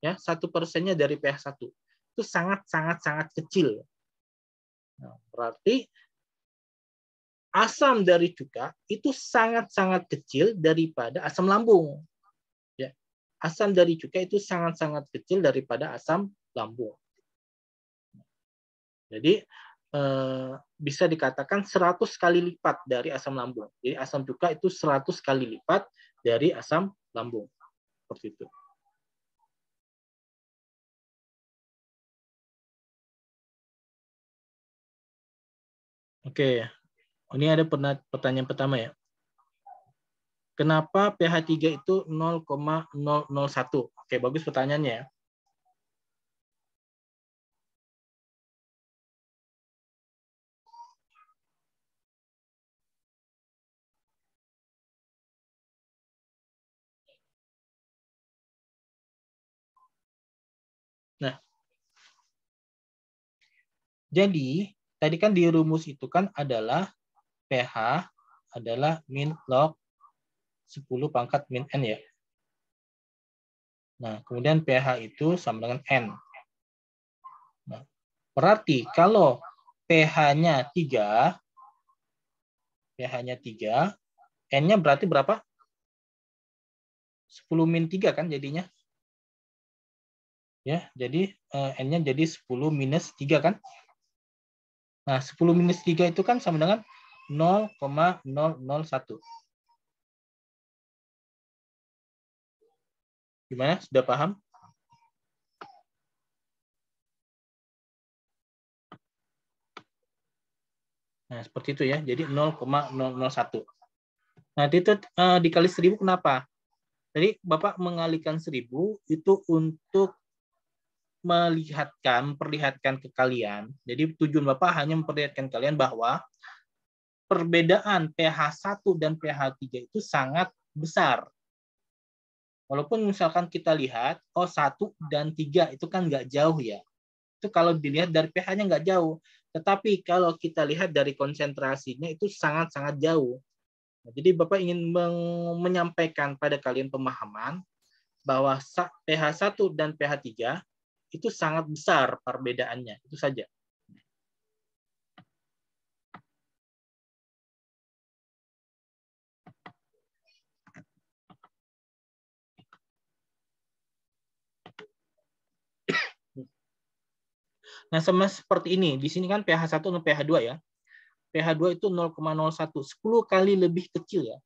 Ya, 1%-nya dari pH 1. Itu sangat kecil. Nah, berarti asam dari cuka itu sangat kecil daripada asam lambung. Ya. Asam dari cuka itu sangat kecil daripada asam lambung. Jadi bisa dikatakan 100 kali lipat dari asam lambung. Jadi asam cuka itu 100 kali lipat dari asam lambung. Seperti itu. Oke. Ini ada pertanyaan pertama ya. Kenapa pH 3 itu 0,001? Oke, bagus pertanyaannya ya. Nah, jadi tadi kan di rumus itu kan adalah pH adalah min log 10⁻⁻n ya. Nah, kemudian pH itu sama dengan N. Nah, berarti kalau pH-nya 3, N-nya berarti berapa? 10-3 kan jadinya? Ya, jadi N-nya jadi 10-3 kan? Nah, 10-3 itu kan sama dengan 0,001. Gimana? Sudah paham? Nah, seperti itu ya. Jadi 0,001. Nah, itu dikali 1000 kenapa? Jadi Bapak mengalikan 1000 itu untuk memperlihatkan ke kalian. Jadi tujuan Bapak hanya memperlihatkan kalian bahwa perbedaan pH 1 dan pH 3 itu sangat besar. Walaupun misalkan kita lihat, oh 1 dan 3 itu kan nggak jauh ya. Itu kalau dilihat dari pH-nya nggak jauh. Tetapi kalau kita lihat dari konsentrasinya itu sangat-sangat jauh. Nah, jadi Bapak ingin menyampaikan pada kalian pemahaman bahwa pH 1 dan pH 3 itu sangat besar perbedaannya. Itu saja. Nah, sama seperti ini. Di sini kan pH 1 dan pH 2 ya. pH 2 itu 0,01, 10 kali lebih kecil ya.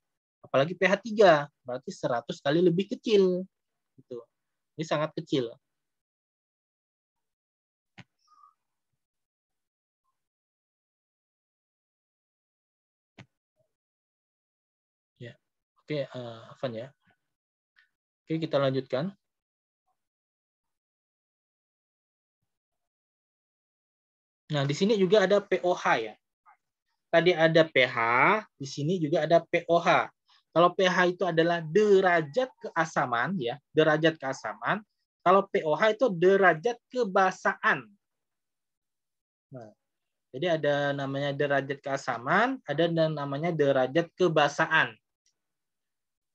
Apalagi pH 3, berarti 100 kali lebih kecil. Gitu. Ini sangat kecil. Ya. Oke, Afan ya. Oke, kita lanjutkan. Nah, di sini juga ada pOH ya. Tadi ada pH, di sini juga ada pOH. Kalau pH itu adalah derajat keasaman ya, derajat keasaman. Kalau pOH itu derajat kebasaan. Nah, jadi ada namanya derajat keasaman, ada namanya derajat kebasaan.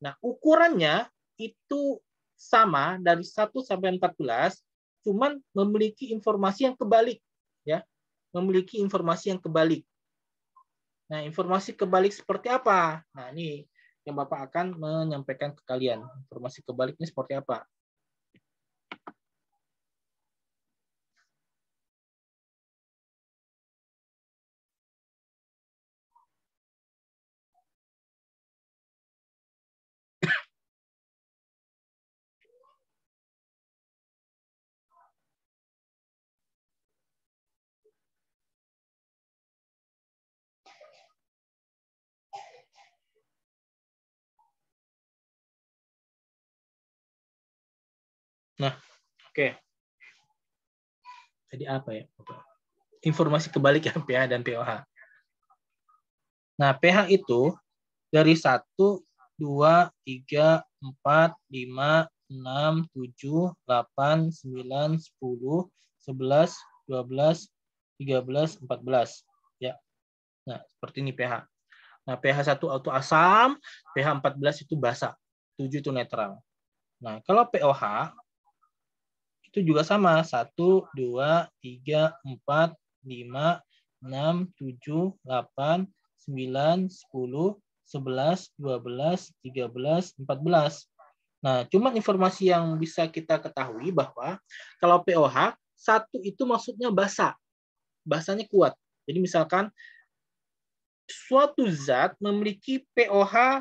Nah, ukurannya itu sama dari 1 sampai 14, cuman memiliki informasi yang kebalik ya. Memiliki informasi yang kebalik. Nah, informasi kebalik seperti apa? Nah, ini yang Bapak akan menyampaikan ke kalian. Informasi kebaliknya seperti apa? Nah, oke. Jadi apa ya? Informasi kebalik ya, pH dan pOH. Nah, pH itu dari 1, 2, 3, 4, 5, 6, 7, 8, 9, 10, 11, 12, 13, 14. Ya. Nah, seperti ini pH. Nah, pH 1 itu asam, pH 14 itu basa, 7 itu netral. Nah, kalau pOH itu juga sama, 1, 2, 3, 4, 5, 6, 7, 8, 9, 10, 11, 12, 13, 14. Nah, cuman informasi yang bisa kita ketahui bahwa kalau pOH, 1 itu maksudnya basa. Basanya kuat. Jadi misalkan suatu zat memiliki pOH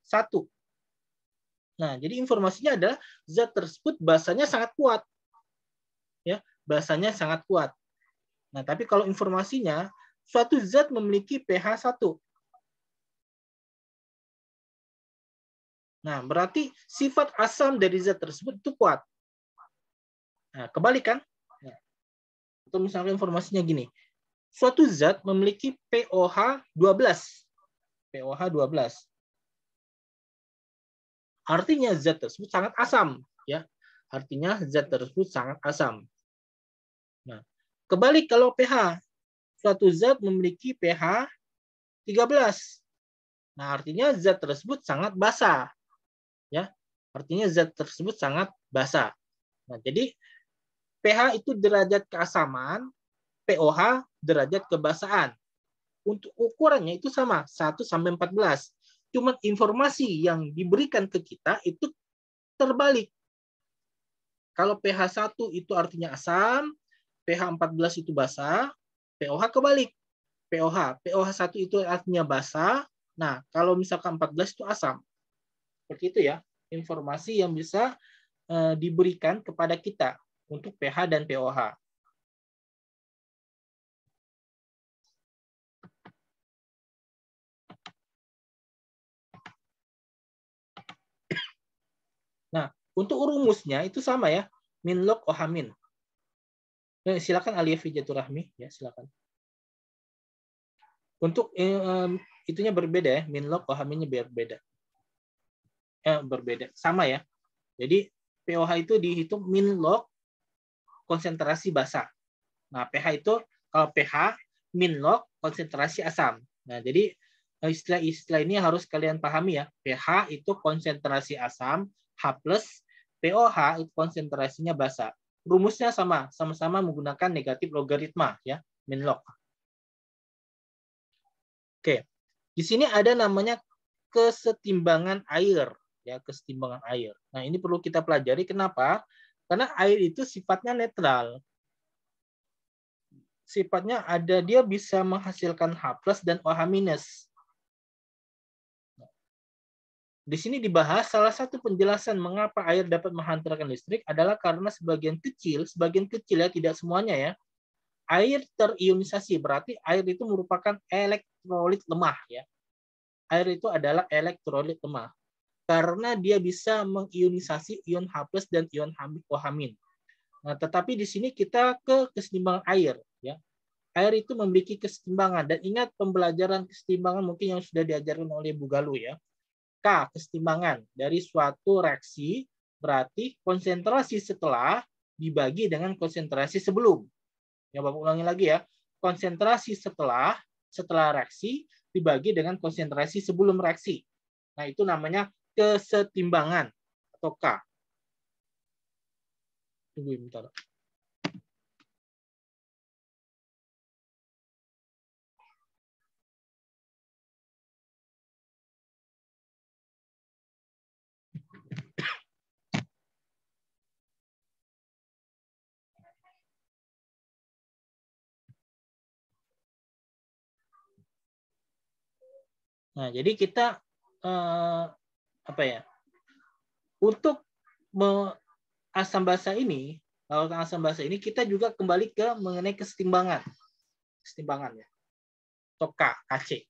1. Nah, jadi informasinya adalah zat tersebut basanya sangat kuat. Ya, basanya sangat kuat. Nah, tapi kalau informasinya suatu zat memiliki pH 1. Nah, berarti sifat asam dari zat tersebut itu kuat. Nah, kebalikan. Nah, atau misalnya informasinya gini. Suatu zat memiliki pOH 12. pOH 12. Artinya zat tersebut sangat asam, ya. Artinya zat tersebut sangat asam. Nah, kebalik kalau pH. Suatu zat memiliki pH 13. Nah, artinya zat tersebut sangat basa. Ya. Artinya zat tersebut sangat basa. Nah, jadi pH itu derajat keasaman, pOH derajat kebasaan. Untuk ukurannya itu sama, 1 sampai 14. Cuman informasi yang diberikan ke kita itu terbalik. Kalau pH 1 itu artinya asam, pH 14 itu basa, pOH kebalik. pOH 1 itu artinya basa. Nah, kalau misalkan 14 itu asam. Seperti itu ya, informasi yang bisa diberikan kepada kita untuk pH dan pOH. Nah, untuk rumusnya itu sama ya, min log OH min. Silakan Aliyah Fijatur Rahmi, ya silakan. Untuk itunya berbeda ya, min log OH minnya berbeda. Berbeda, sama ya. Jadi pOH itu dihitung min log konsentrasi basa. Nah, pH itu kalau pH min log konsentrasi asam. Nah, jadi istilah-istilah ini harus kalian pahami ya. pH itu konsentrasi asam, H+, pOH itu konsentrasinya basa. Rumusnya sama-sama menggunakan negatif logaritma ya, min log. Oke. Di sini ada namanya kesetimbangan air ya, kesetimbangan air. Nah, ini perlu kita pelajari kenapa? Karena air itu sifatnya netral. Sifatnya ada, dia bisa menghasilkan H+ dan OH-. Di sini dibahas salah satu penjelasan mengapa air dapat menghantarkan listrik adalah karena sebagian kecil ya, tidak semuanya ya, air terionisasi. Berarti air itu merupakan elektrolit lemah ya. Air itu adalah elektrolit lemah karena dia bisa mengionisasi ion H+ dan ion OH-. Nah, tetapi di sini kita ke kesetimbangan air ya. Air itu memiliki kesetimbangan, dan ingat pembelajaran kesetimbangan mungkin yang sudah diajarkan oleh Bu Galuh ya. K, kesetimbangan dari suatu reaksi berarti konsentrasi setelah dibagi dengan konsentrasi sebelum. Ya, Bapak ulangi lagi ya. Konsentrasi setelah reaksi dibagi dengan konsentrasi sebelum reaksi. Nah, itu namanya kesetimbangan atau K. Tunggu bentar. Nah, jadi kita untuk asam basa ini, larutan asam basa ini kita juga kembali ke mengenai kesetimbangan ya, atau KC.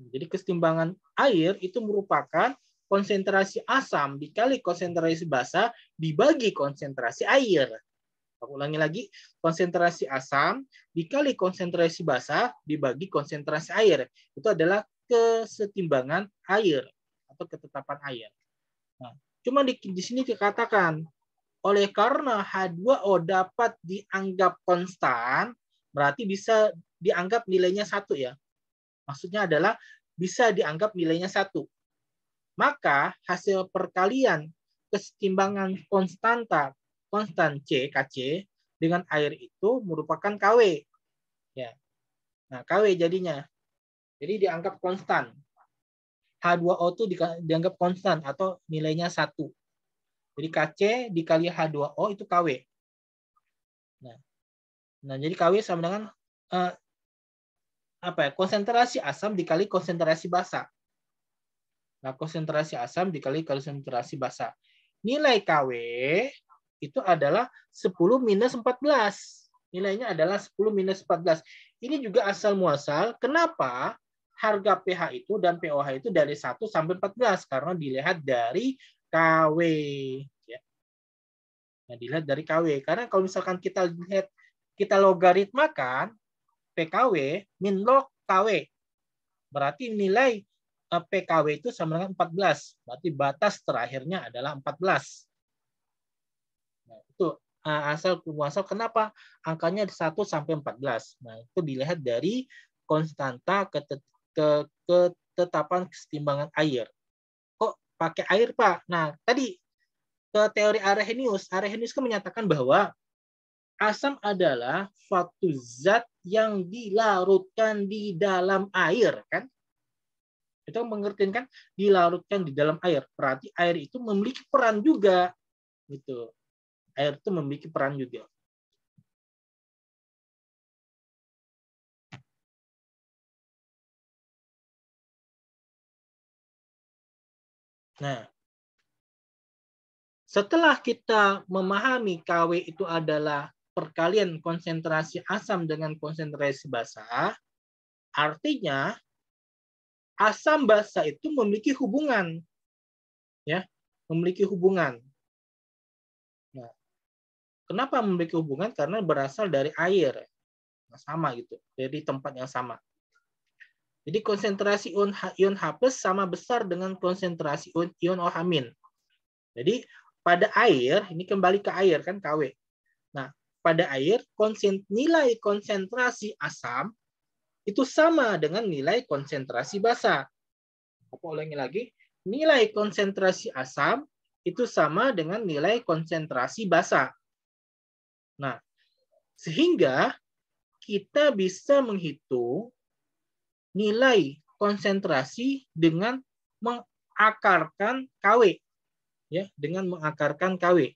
Jadi kesetimbangan air itu merupakan konsentrasi asam dikali konsentrasi basa dibagi konsentrasi air. Aku ulangi lagi, konsentrasi asam dikali konsentrasi basa dibagi konsentrasi air. Itu adalah kesetimbangan air atau ketetapan air. Nah, cuma di sini dikatakan, oleh karena H2O dapat dianggap konstan, berarti bisa dianggap nilainya 1 ya. Maksudnya adalah bisa dianggap nilainya 1. Maka hasil perkalian kesetimbangan konstan C, KC, dengan air itu merupakan KW. Ya. Nah, KW jadinya. Jadi dianggap konstan. H2O itu dianggap konstan atau nilainya 1. Jadi KC dikali H2O itu KW. Nah, jadi KW sama dengan konsentrasi asam dikali konsentrasi basa. Nah, konsentrasi asam dikali konsentrasi basa. Nilai KW itu adalah 10 minus 14. Nilainya adalah 10 minus 14. Ini juga asal muasal. Kenapa harga pH itu dan pOH itu dari 1 sampai 14? Karena dilihat dari KW. Nah, dilihat dari KW. Karena kalau misalkan kita lihat, kita logaritmakan PKW min log KW. Berarti nilai PKW itu sama dengan 14. Berarti batas terakhirnya adalah 14. Nah, itu asal muasal kenapa angkanya 1 sampai 14. Nah, itu dilihat dari konstanta ketetapan kesetimbangan air. Kok pakai air, Pak. Nah, tadi ke teori Arrhenius kan menyatakan bahwa asam adalah suatu zat yang dilarutkan di dalam air, kan? Itu mengerti kan? Dilarutkan di dalam air. Berarti air itu memiliki peran juga, gitu. Air itu memiliki peran juga. Nah, setelah kita memahami KW itu adalah perkalian konsentrasi asam dengan konsentrasi basa, artinya asam basa itu memiliki hubungan, ya, memiliki hubungan. Nah, kenapa memiliki hubungan? Karena berasal dari air, sama gitu, dari tempat yang sama. Jadi konsentrasi ion H sama besar dengan konsentrasi ion OH-. Jadi pada air, ini kembali ke air kan KW. Nah, pada air nilai konsentrasi asam itu sama dengan nilai konsentrasi basa. Apa ulangi lagi? Nilai konsentrasi asam itu sama dengan nilai konsentrasi basa. Nah, sehingga kita bisa menghitung nilai konsentrasi dengan mengakarkan KW. Ya, dengan mengakarkan KW.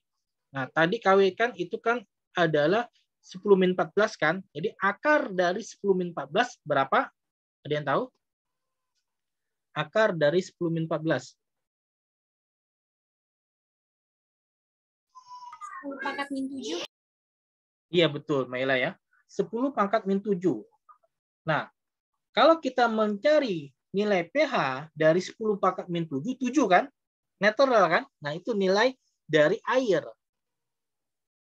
Nah, tadi KW kan itu kan adalah 10-14 kan. Jadi akar dari 10-14 berapa? Ada yang tahu? Akar dari 10-14. 10 pangkat min 7. Iya betul, Maila ya. 10 pangkat min 7. Nah, kalau kita mencari nilai pH dari 10 pangkat min 7, 7 kan? Netral kan? Nah, itu nilai dari air.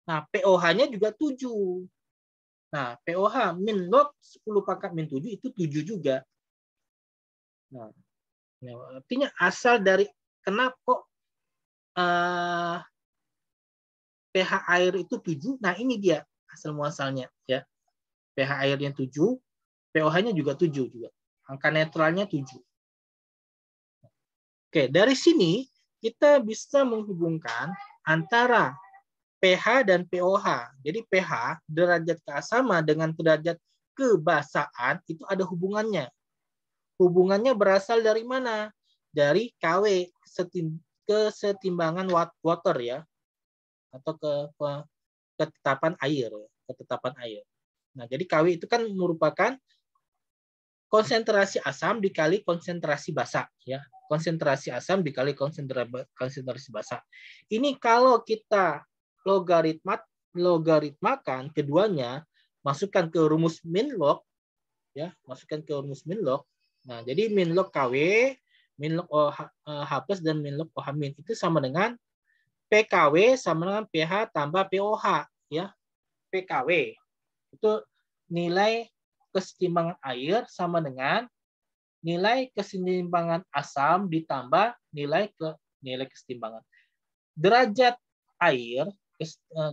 Nah, pOH-nya juga 7. Nah, pOH min log 10 pangkat min 7 itu 7 juga. Nah, artinya asal dari kenapa kok pH air itu 7? Nah, ini dia asal muasalnya ya. pH airnya 7, pOH-nya juga 7 juga. Angka netralnya 7. Oke, dari sini kita bisa menghubungkan antara pH dan pOH. Jadi pH, derajat keasaman dengan derajat kebasaan itu ada hubungannya. Hubungannya berasal dari mana? Dari KW, kesetimbangan water ya. Atau ketetapan air. Nah, jadi KW itu kan merupakan konsentrasi asam dikali konsentrasi basa ya. Konsentrasi asam dikali konsentrasi basa. Ini kalau kita logaritmakan keduanya, masukkan ke rumus min log ya, masukkan ke rumus min log. Nah, jadi min log KW, min log H plus dan min log OH min itu sama dengan PKW sama dengan pH tambah pOH ya. PKW itu nilai kesetimbangan air sama dengan nilai kesetimbangan asam ditambah nilai kesetimbangan. Derajat air,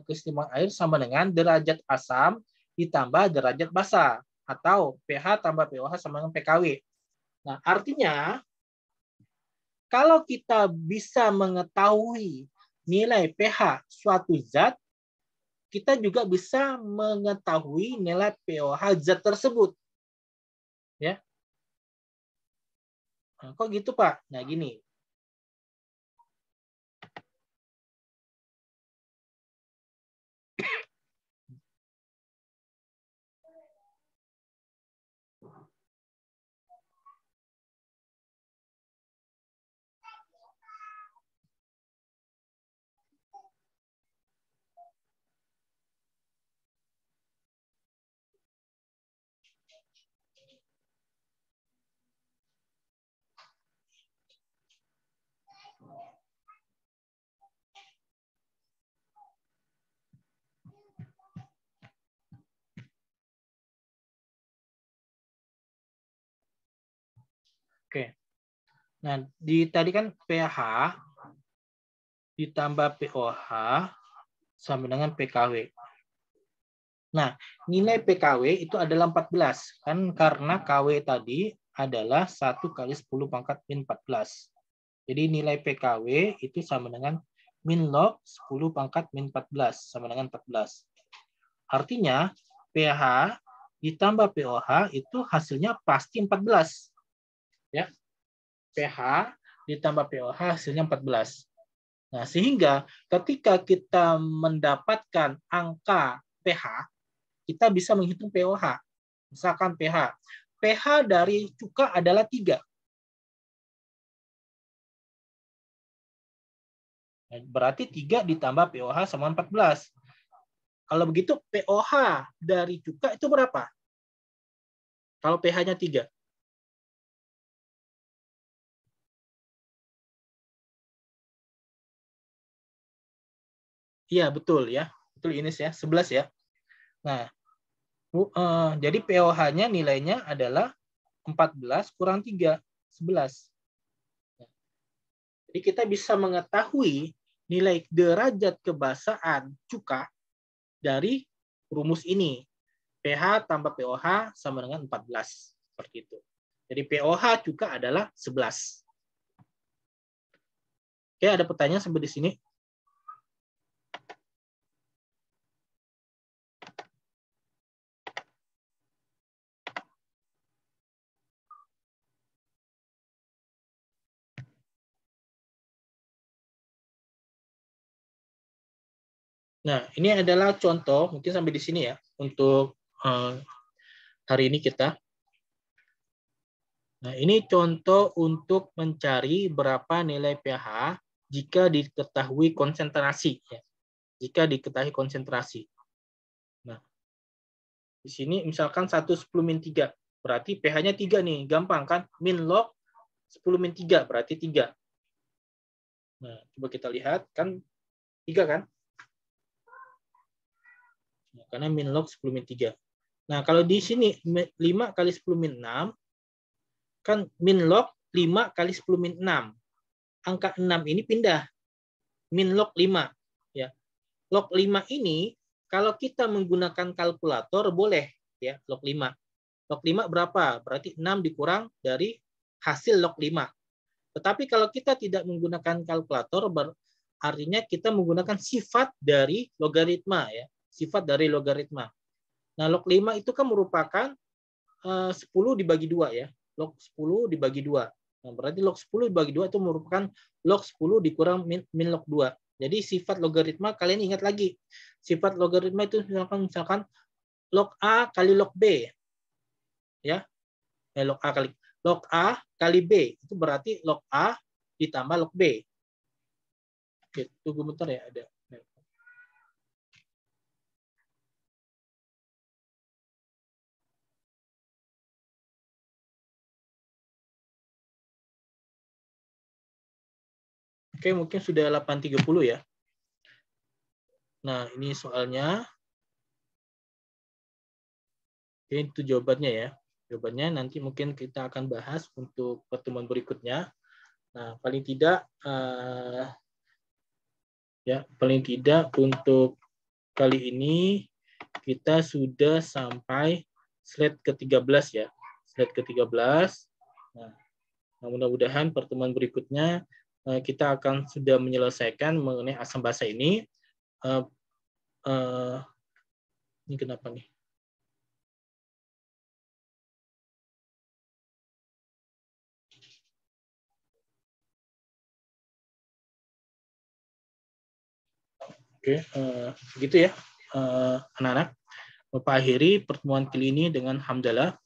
kesetimbangan air sama dengan derajat asam ditambah derajat basa atau pH tambah pOH sama dengan PKW. Nah, artinya kalau kita bisa mengetahui nilai pH suatu zat, kita juga bisa mengetahui nilai pOH zat tersebut. Ya. Nah, kok gitu, Pak? Nah, gini. Oke. Nah, tadi kan pH ditambah pOH sama dengan PKW. Nah, nilai PKW itu adalah 14. Kan karena KW tadi adalah 1 kali 10 pangkat min 14. Jadi nilai PKW itu sama dengan min log 10 pangkat min 14 sama dengan 14. Artinya pH ditambah pOH itu hasilnya pasti 14. Ya. pH ditambah pOH hasilnya 14. Nah, sehingga ketika kita mendapatkan angka pH, kita bisa menghitung pOH. Misalkan pH. pH dari cuka adalah 3. Berarti 3 ditambah pOH sama 14. Kalau begitu pOH dari cuka itu berapa? Kalau pH-nya 3. Iya, betul ya. Betul Ines ya, 11 ya. Nah, jadi pOH-nya nilainya adalah 14 kurang 3, 11. Jadi kita bisa mengetahui nilai derajat kebasaan cuka dari rumus ini. pH tambah pOH sama dengan 14. Seperti itu. Jadi pOH cuka adalah 11. Oke, ada pertanyaan sampai di sini? Nah, ini adalah contoh, mungkin sampai di sini ya, untuk hari ini kita. Nah, ini contoh untuk mencari berapa nilai pH jika diketahui konsentrasi. Ya. Jika diketahui konsentrasi. Nah, di sini misalkan 1/10-3, berarti pH-nya 3 nih, gampang kan? Min log 10-3, berarti 3. Nah, coba kita lihat, kan 3 kan? Nah, karena min log 10-3. Nah, kalau di sini 5 kali 10-6, kan min log 5 kali 10-6. Angka 6 ini pindah. Min log 5. Ya. Log 5 ini, kalau kita menggunakan kalkulator, boleh. Ya, log 5. Log 5 berapa? Berarti 6 dikurang dari hasil log 5. Tetapi kalau kita tidak menggunakan kalkulator, artinya kita menggunakan sifat dari logaritma. Ya. Sifat dari logaritma. Nah, log 5 itu kan merupakan 10 dibagi 2 ya. Log 10 dibagi 2. Nah, berarti log 10 dibagi 2 itu merupakan log 10 dikurang min log 2. Jadi sifat logaritma kalian ingat lagi. Sifat logaritma itu misalkan log A kali log B. Ya. Log A kali B itu berarti log A ditambah log B. Oke, tunggu bentar ya, ada. Oke, mungkin sudah 8.30 ya. Nah, ini soalnya. Oke, itu jawabannya ya. Jawabannya nanti mungkin kita akan bahas untuk pertemuan berikutnya. Nah, paling tidak untuk kali ini kita sudah sampai slide ke-13 ya. Slide ke-13. Nah, mudah-mudahan pertemuan berikutnya kita akan sudah menyelesaikan mengenai asam basa ini. Ini kenapa nih? Oke, begitu ya, anak-anak. Bapak akhiri pertemuan kali ini dengan hamdalah.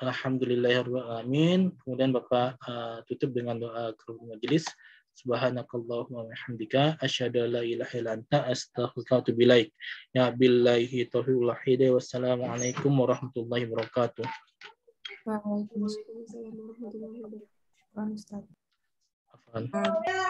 Alhamdulillahirrahmanirrahim. Kemudian Bapak tutup dengan doa kerumun majelis. Subhanakallahumma wa bihamdika asyhadu an la ilaha illa anta astaghfiruka wa atubu ilaik. Ya billahi taufiq wal hidayah. Wassalamualaikum warahmatullahi wabarakatuh. Waalaikumsalam Waalaikumsalam warahmatullahi wabarakatuh. warahmatullahi wabarakatuh. Afwan.